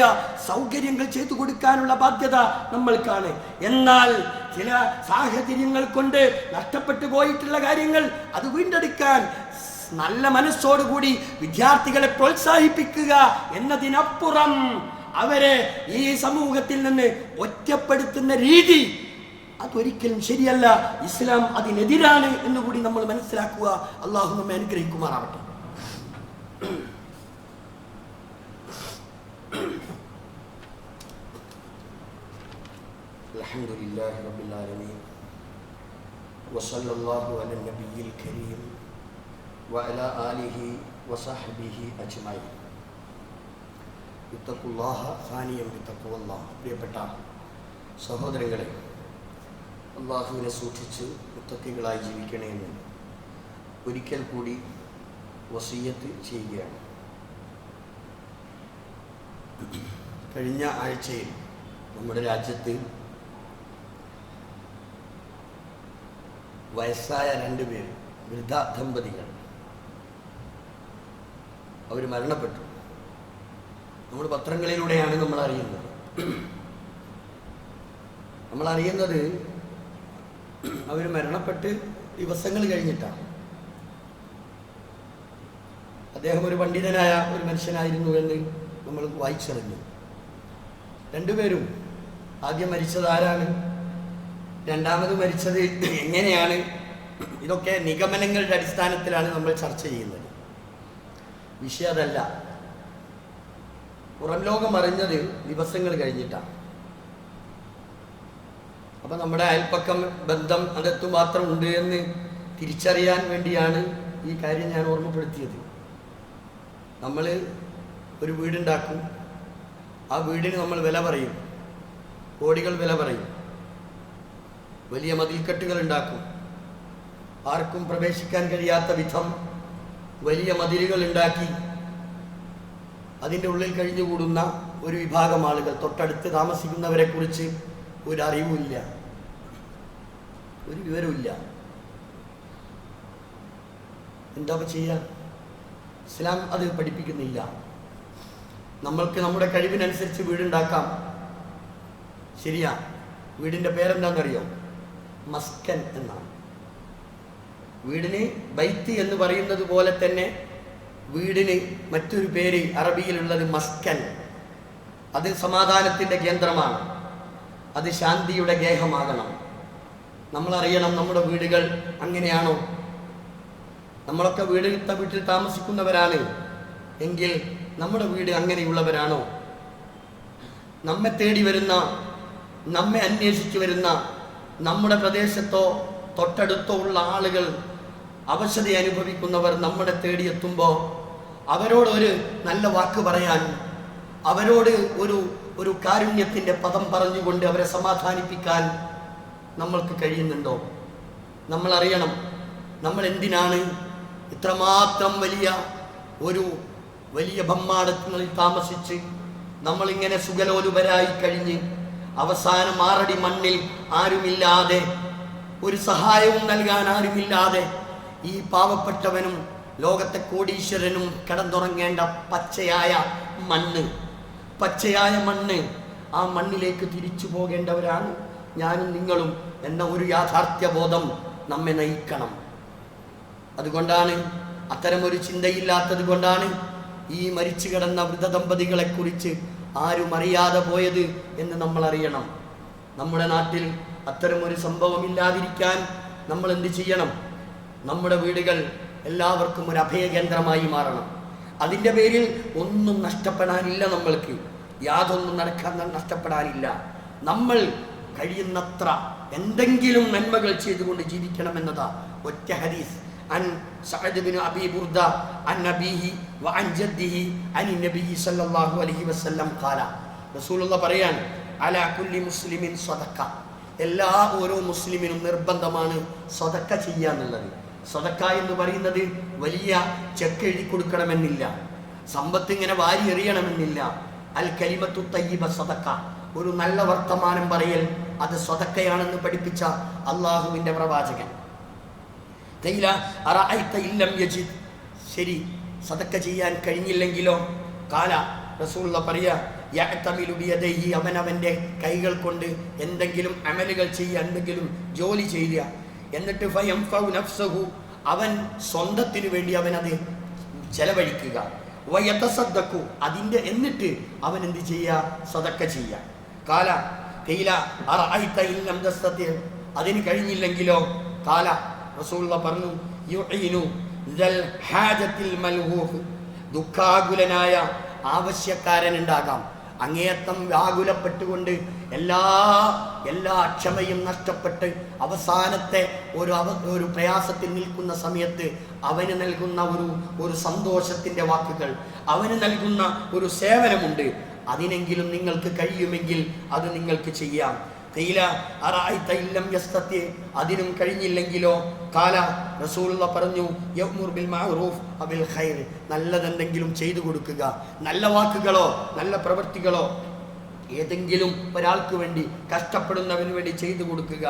സൗകര്യങ്ങൾ ചെയ്തു കൊടുക്കാനുള്ള ബാധ്യത നമ്മൾക്കാണ്. എന്നാൽ ചില സാഹചര്യങ്ങൾ കൊണ്ട് നഷ്ടപ്പെട്ടു പോയിട്ടുള്ള കാര്യങ്ങൾ അത് വീണ്ടെടുക്കാൻ നല്ല മനസ്സോടുകൂടി വിദ്യാർത്ഥികളെ പ്രോത്സാഹിപ്പിക്കുക എന്നതിനപ്പുറം അവരെ ഈ സമൂഹത്തിൽ നിന്ന് ഒറ്റപ്പെടുത്തുന്ന രീതി അതൊരിക്കലും ശരിയല്ല. ഇസ്ലാം അതിനെതിരാണ് എന്നുകൂടി നമ്മൾ മനസ്സിലാക്കുക. അള്ളാഹു നമ്മെ അനുഗ്രഹിക്കുമാറാവട്ടെ. അൽഹംദുലില്ലാഹി റബ്ബിൽ ആലമീൻ വസല്ലല്ലാഹു അലൻ നബിയിൽ കരീം വഅലാ ആലിഹി വസഹ്ബിഹി അജ്മഈൻ. ഇത്തഖുല്ലാഹ സാനിയം ബിത്തഖ്വല്ലാഹ്. പ്രിയപ്പെട്ട സഹോദരങ്ങളെ, അള്ളാഹുവിനെ സൂക്ഷിച്ച് മുത്തഖികളായി ജീവിക്കണമെന്ന് ഒരിക്കൽ കൂടി വസിയ്യത്ത് ചെയ്യുകയാണ്. കഴിഞ്ഞ ആഴ്ചയിൽ നമ്മുടെ രാജ്യത്ത് വയസ്സായ 2 പേർ, വൃദ്ധ ദമ്പതികൾ, അവർ മരണപ്പെട്ടു. നമ്മൾ പത്രങ്ങളിലൂടെയാണ് നമ്മൾ അറിയുന്നത്. അവർ മരണപ്പെട്ട് ദിവസങ്ങൾ കഴിഞ്ഞിട്ടാണ്. അദ്ദേഹം ഒരു പണ്ഡിതനായ ഒരു മനുഷ്യനായിരുന്നു എന്ന് നമ്മൾ വായിച്ചറിഞ്ഞു. 2 പേരും ആദ്യം മരിച്ചത് ആരാണ്, രണ്ടാമത് മരിച്ചത് എങ്ങനെയാണ്, ഇതൊക്കെ നിഗമനങ്ങളുടെ അടിസ്ഥാനത്തിലാണ് നമ്മൾ ചർച്ച ചെയ്യുന്നത്. വിഷയം അതല്ല. പുറം ലോകം അറിഞ്ഞത് ദിവസങ്ങൾ കഴിഞ്ഞിട്ടാണ്. അപ്പം നമ്മുടെ അയൽപ്പക്കം ബന്ധം അകത്തു മാത്രം ഉണ്ട് എന്ന് തിരിച്ചറിയാൻ വേണ്ടിയാണ് ഈ കാര്യം ഞാൻ ഓർമ്മപ്പെടുത്തിയത്. നമ്മൾ ഒരു വീടുണ്ടാക്കും, ആ വീടിന് നമ്മൾ വില പറയും, കോടികൾ വില പറയും, വലിയ മതിൽക്കെട്ടുകൾ ഉണ്ടാക്കും, ആർക്കും പ്രവേശിക്കാൻ കഴിയാത്ത വിധം വലിയ മതിലുകൾ ഉണ്ടാക്കി അതിൻ്റെ ഉള്ളിൽ കഴിഞ്ഞുകൂടുന്ന ഒരു വിഭാഗം ആളുകൾ, തൊട്ടടുത്ത് താമസിക്കുന്നവരെ കുറിച്ച് ഒരു അറിവുമില്ല, ഒരു വിവരമില്ല. എന്താ ചെയ്യാ? ഇസ്ലാം അത് പഠിപ്പിക്കുന്നില്ല. നമ്മൾക്ക് നമ്മുടെ കഴിവിനനുസരിച്ച് വീടുണ്ടാക്കാം, ശരിയാ. വീടിൻ്റെ പേരെന്താണെന്നറിയോ? മസ്കൻ എന്നാണ്. വീടിന് ബൈത്ത് എന്ന് പറയുന്നത് പോലെ തന്നെ വീടിന് മറ്റൊരു പേര് അറബിയിലുള്ളത് മസ്കൻ. അത് സമാധാനത്തിൻ്റെ കേന്ദ്രമാണ്, അത് ശാന്തിയുടെ ഗേഹമാകണം. നമ്മളറിയണം നമ്മുടെ വീടുകൾ അങ്ങനെയാണോ? നമ്മളൊക്കെ വീട്ടിൽ താമസിക്കുന്നവരാണ് എങ്കിൽ നമ്മുടെ വീട് അങ്ങനെയുള്ളവരാണോ? നമ്മെ തേടി വരുന്ന, നമ്മെ അന്വേഷിച്ചു വരുന്ന, നമ്മുടെ പ്രദേശത്തോ തൊട്ടടുത്തോ ഉള്ള ആളുകൾ, അവശത അനുഭവിക്കുന്നവർ നമ്മുടെ തേടിയെത്തുമ്പോൾ അവരോട് ഒരു നല്ല വാക്ക് പറയാൻ, അവരോട് ഒരു കാരുണ്യത്തിൻ്റെ പദം പറഞ്ഞുകൊണ്ട് അവരെ സമാധാനിപ്പിക്കാൻ നമ്മൾക്ക് കഴിയുന്നുണ്ടോ? നമ്മൾ അറിയണം, നമ്മൾ എന്തിനാണ് ഇത്രമാത്രം വലിയ ബ്രഹ്മാണ്ടങ്ങളിൽ താമസിച്ച് നമ്മളിങ്ങനെ സുഖലോലുപരായി കഴിഞ്ഞ് അവസാനം 6 അടി മണ്ണിൽ ആരുമില്ലാതെ, ഒരു സഹായവും നൽകാൻ ആരുമില്ലാതെ, ഈ പാവപ്പെട്ടവനും ലോകത്തെ കോടീശ്വരനും കിടന്നുറങ്ങേണ്ട പച്ചയായ മണ്ണ്, ആ മണ്ണിലേക്ക് തിരിച്ചു പോകേണ്ടവരാണ് ഞാനും നിങ്ങളും എന്ന ഒരു യാഥാർത്ഥ്യബോധം നമ്മെ നയിക്കണം. അതുകൊണ്ടാണ്, അത്തരമൊരു ചിന്തയില്ലാത്തത് കൊണ്ടാണ് ഈ മരിച്ചു കിടന്ന വൃദ്ധദമ്പതികളെ കുറിച്ച് ആരും അറിയാതെ പോയത് എന്ന് നമ്മൾ അറിയണം. നമ്മുടെ നാട്ടിൽ അത്തരമൊരു സംഭവം ഇല്ലാതിരിക്കാൻ നമ്മൾ എന്ത് ചെയ്യണം? നമ്മുടെ വീടുകൾ എല്ലാവർക്കും ഒരു അഭയകേന്ദ്രമായി മാറണം. അതിൻ്റെ പേരിൽ ഒന്നും നഷ്ടപ്പെടാനില്ല, നമ്മൾക്ക് യാതൊന്നും നഷ്ടപ്പെടാനില്ല. നമ്മൾ കഴിയുന്നത്ര എന്തെങ്കിലും നന്മകൾ ചെയ്തുകൊണ്ട് ജീവിക്കണമെന്നതാ ഒറ്റ ഹദീസ്. عن سعد بن أبي بردة عن نبيه وعن جده عن النبي صلى الله عليه وسلم قال رسول الله പറയാൻ على كل مسلم صدقة, എല്ലാ ഓരോ മുസ്ലിമിനും നിർബന്ധമാണ് സദക്ക ചെയ്യാന്നുള്ളത്. സദക്ക എന്ന് പറയുന്നത് വലിയ ചെക്ക് എഴുതി കൊടുക്കണമെന്നില്ല, സമ്പത്ത് ഇങ്ങനെ വാരി എറിയണമെന്നില്ല. അൽ കലിമത്തു തയ്യിബ സദക്ക, ഒരു നല്ല വർത്തമാനം പറയൽ അത് സദക്കയാണെന്ന് പഠിപ്പിച്ച അള്ളാഹുവിൻ്റെ പ്രവാചകൻ. ശരി, സദക്ക ചെയ്യാൻ കഴിഞ്ഞില്ലെങ്കിലോ? കാല റസൂലുള്ള പറയാ, അവനവൻ്റെ കൈകൾ കൊണ്ട് എന്തെങ്കിലും അമലുകൾ ചെയ്യുക, എന്തെങ്കിലും ജോലി ചെയ്യുക. എന്നിട്ട് അവൻ സ്വന്തത്തിനു വേണ്ടി അവനത് ചെലവഴിക്കുക. എന്നിട്ട് അവൻ എന്ത് ചെയ്യുക? സദക്ക ചെയ്യുക. കാല അതിന് കഴിഞ്ഞില്ലെങ്കിലോ? കാല റസൂലുള്ള പറഞ്ഞു, ദുഃഖാകുലനായ ആവശ്യക്കാരൻ ഉണ്ടാകാം, അങ്ങേയറ്റം വ്യാകുലപ്പെട്ടുകൊണ്ട് എല്ലാ ക്ഷമയും നഷ്ടപ്പെട്ട് അവസാനത്തെ ഒരു പ്രയാസത്തിൽ നിൽക്കുന്ന സമയത്ത് അവന് നൽകുന്ന ഒരു സന്തോഷത്തിൻ്റെ വാക്കുകൾ, അവന് നൽകുന്ന ഒരു സേവനമുണ്ട്. അതിനെങ്കിലും നിങ്ങൾക്ക് കഴിയുമെങ്കിൽ അത് നിങ്ങൾക്ക് ചെയ്യാം. അതിനും കഴിഞ്ഞില്ലെങ്കിലോ? കാല റസൂലുള്ള പറഞ്ഞു, നല്ലതെന്തെങ്കിലും ചെയ്തു കൊടുക്കുക, നല്ല വാക്കുകളോ നല്ല പ്രവൃത്തികളോ ഏതെങ്കിലും ഒരാൾക്ക് വേണ്ടി, കഷ്ടപ്പെടുന്നവന് വേണ്ടി ചെയ്തു കൊടുക്കുക.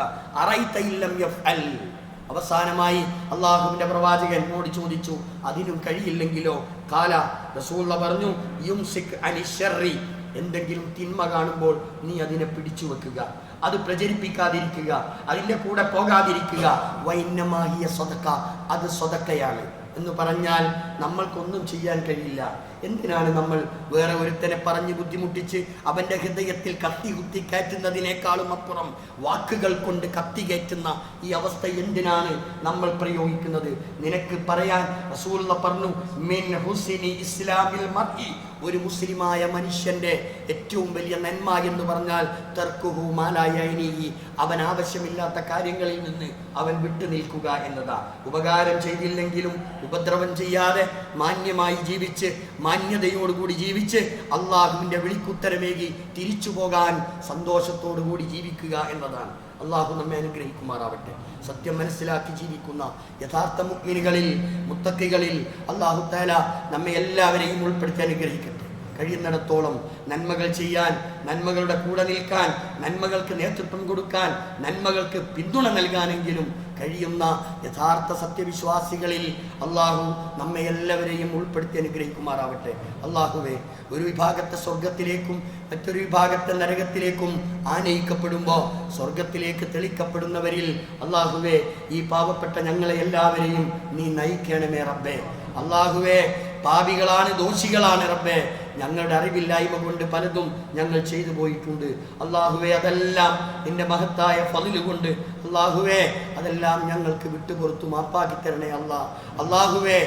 അവസാനമായി അള്ളാഹുവിൻ്റെ പ്രവാചകനോട് ചോദിച്ചു, അതിനും കഴിയില്ലെങ്കിലോ? കാല റസൂലുള്ള പറഞ്ഞു, യുംസിക് അനിശ്ശർരി, എന്തെങ്കിലും തിന്മ കാണുമ്പോൾ നീ അതിനെ പിടിച്ചു വെക്കുക, അത് പ്രചരിപ്പിക്കാതിരിക്കുക, അതിൻ്റെ കൂടെ പോകാതിരിക്കുക. വൈന്നമാഹിയ സ്വതക്ക, അത് സ്വതക്കയാണ് എന്ന് പറഞ്ഞാൽ നമ്മൾക്കൊന്നും ചെയ്യാൻ കഴിയില്ല. എന്തിനാണ് നമ്മൾ വേറെ ഒരുത്തനെ പറഞ്ഞ് ബുദ്ധിമുട്ടിച്ച് അവൻ്റെ ഹൃദയത്തിൽ കത്തി കുത്തി കയറ്റുന്നതിനേക്കാളും അപ്പുറം വാക്കുകൾ കൊണ്ട് കത്തി കയറ്റുന്ന ഈ അവസ്ഥ എന്തിനാണ് നമ്മൾ പ്രയോഗിക്കുന്നത്? നിനക്ക് പറയാൻ റസൂലുള്ള പറഞ്ഞു, മിൻ ഹുസ്നി ഇസ്ലാമിൽ മർഇ, ഒരു മുസ്ലിമായ മനുഷ്യൻ്റെ ഏറ്റവും വലിയ നന്മ എന്ന് പറഞ്ഞാൽ തർക്കുഹു മാലാ യഅ്നിഹി, അവൻ ആവശ്യമില്ലാത്ത കാര്യങ്ങളിൽ നിന്ന് അവൻ വിട്ടു നിൽക്കുക എന്നതാ. ഉപകാരം ചെയ്തില്ലെങ്കിലും ഉപദ്രവം ചെയ്യാതെ മാന്യമായി ജീവിച്ച്, മാന്യതയോടുകൂടി ജീവിച്ച്, അള്ളാഹുവിൻ്റെ വിളിക്കുത്തരമേകി തിരിച്ചു പോകാൻ സന്തോഷത്തോടുകൂടി ജീവിക്കുക എന്നതാണ്. അള്ളാഹു നമ്മെ അനുഗ്രഹിക്കുമാറാവട്ടെ. സത്യം മനസ്സിലാക്കി ജീവിക്കുന്ന യഥാർത്ഥ മുഅ്മിനുകളിൽ, മുത്തഖികളിൽ അള്ളാഹു തആല നമ്മെ എല്ലാവരെയും ഉൾപ്പെടുത്തി അനുഗ്രഹിക്കട്ടെ. കഴിയുന്നിടത്തോളം നന്മകൾ ചെയ്യാൻ, നന്മകളുടെ കൂടെ നിൽക്കാൻ, നന്മകൾക്ക് നേതൃത്വം കൊടുക്കാൻ, നന്മകൾക്ക് പിന്തുണ നൽകാനെങ്കിലും കഴിയുന്ന യഥാർത്ഥ സത്യവിശ്വാസികളിൽ അള്ളാഹു നമ്മെ എല്ലാവരെയും ഉൾപ്പെടുത്തി അനുഗ്രഹിക്കുമാറാവട്ടെ. അള്ളാഹുവേ, ഒരു വിഭാഗത്തെ സ്വർഗത്തിലേക്കും മറ്റൊരു വിഭാഗത്തെ നരകത്തിലേക്കും ആനയിക്കപ്പെടുമ്പോൾ സ്വർഗത്തിലേക്ക് തെളിക്കപ്പെടുന്നവരിൽ അള്ളാഹുവേ, ഈ പാവപ്പെട്ട ഞങ്ങളെ എല്ലാവരെയും നീ നയിക്കണമേ റബ്ബേ. അള്ളാഹുവേ, പാപികളാണ്, ദോഷികളാണ് റബ്ബേ. ഞങ്ങളുടെ അറിവില്ലായ്മ കൊണ്ട് പലതും ഞങ്ങൾ ചെയ്തു പോയിട്ടുണ്ട്. അള്ളാഹുവേ, അതെല്ലാം നിന്റെ മഹത്തായ ഫളിൽ കൊണ്ട് അള്ളാഹുവേ അതെല്ലാം ഞങ്ങൾക്ക് വിട്ടുപുറത്തു മാപ്പാക്കി തരണേ അല്ലാ. അള്ളാഹുവേ,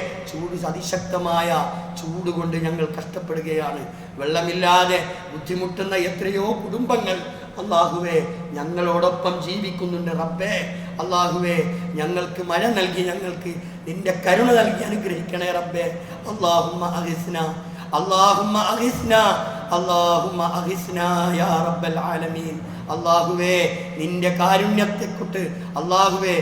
അതിശക്തമായ ചൂട് കൊണ്ട് ഞങ്ങൾ കഷ്ടപ്പെടുകയാണ്. വെള്ളമില്ലാതെ ബുദ്ധിമുട്ടുന്ന എത്രയോ കുടുംബങ്ങൾ അള്ളാഹുവേ ഞങ്ങളോടൊപ്പം ജീവിക്കുന്നുണ്ട് റബ്ബേ. അള്ളാഹുവേ, ഞങ്ങൾക്ക് മഴ നൽകി, ഞങ്ങൾക്ക് നിന്റെ കരുണ നൽകി അനുഗ്രഹിക്കണേ റബ്ബേ. അല്ലാഹുമ്മ അഗ്സ്നാ, അല്ലാഹുമ്മ അഗ്സ്നാ, അല്ലാഹുമ്മ അഗ്സ്നാ യാ റബ്ബൽ ആലമീൻ. അള്ളാഹുവേ, നിന്റെ കാരുണ്യത്തെക്കുറിച്ച് അള്ളാഹുവേ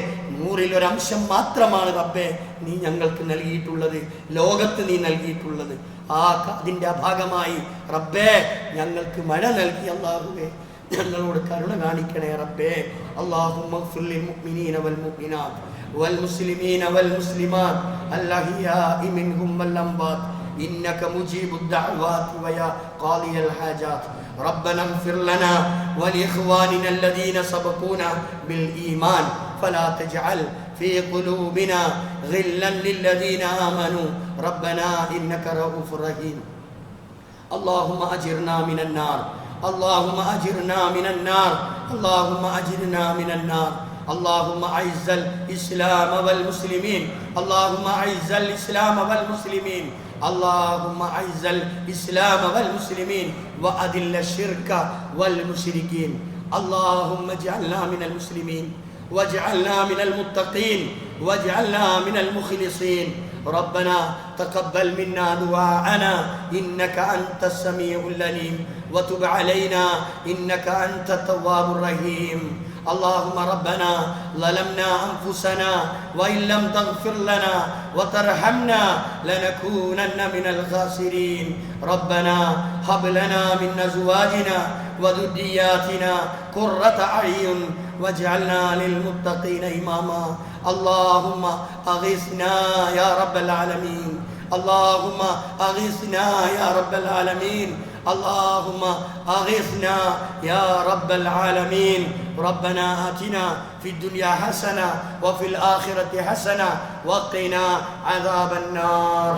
100-ൽ-1 മാത്രമാണ് റബ്ബേ നീ ഞങ്ങൾക്ക് നൽകിയിട്ടുള്ളത്, ലോകത്ത് നീ നൽകിയിട്ടുള്ളത്. അതിൻ്റെ ഭാഗമായി റബ്ബേ ഞങ്ങൾക്ക് മഴ നൽകി. അല്ലാഹുവേ ഞങ്ങളോട് കരുണ കാണിക്കണേ റബ്ബേ. അല്ലാഹുമ്മ ഗ്ഫിർ ലിൽ മുഅ്മിനീന വൽ മുഅ്മിനാത്ത് വൽ മുസ്ലിമീന വൽ മുസ്ലിമാത്ത് അൽഅഹ്യാഇ മിൻഹും വൽ അംവാത്ത് إنك مجيب الدعوات ويا قاضي الحاجات ربنا اغفر لنا ولإخواننا الذين سبقونا بالإيمان فلا تجعل في قلوبنا غلا للذين آمنوا ربنا إنك رؤوف رحيم اللهم أجرنا من النار اللهم أجرنا من النار اللهم أجرنا من النار اللهم أعز الإسلام والمسلمين اللهم أعز الإسلام والمسلمين اللهم أعز الإسلام والمسلمين وأذل الشرك والمشركين اللهم اجعلنا من المسلمين واجعلنا من المتقين واجعلنا من المخلصين ربنا تقبل منا دعاءنا إنك أنت السميع العليم وتب علينا إنك أنت التواب الرحيم اللهم ربنا ظلمنا أنفسنا وإن لم تغفر لنا وترحمنا لنكونن من الخاسرين ربنا هب لنا من أزواجنا وذرياتنا قرة أعين واجعلنا للمتقين إماما اللهم أغثنا يا رب العالمين اللهم أغثنا يا رب العالمين اللهم أغثنا يا رب العالمين ربنا آتنا في الدنيا حسنة وفي الآخرة حسنة وقنا عذاب النار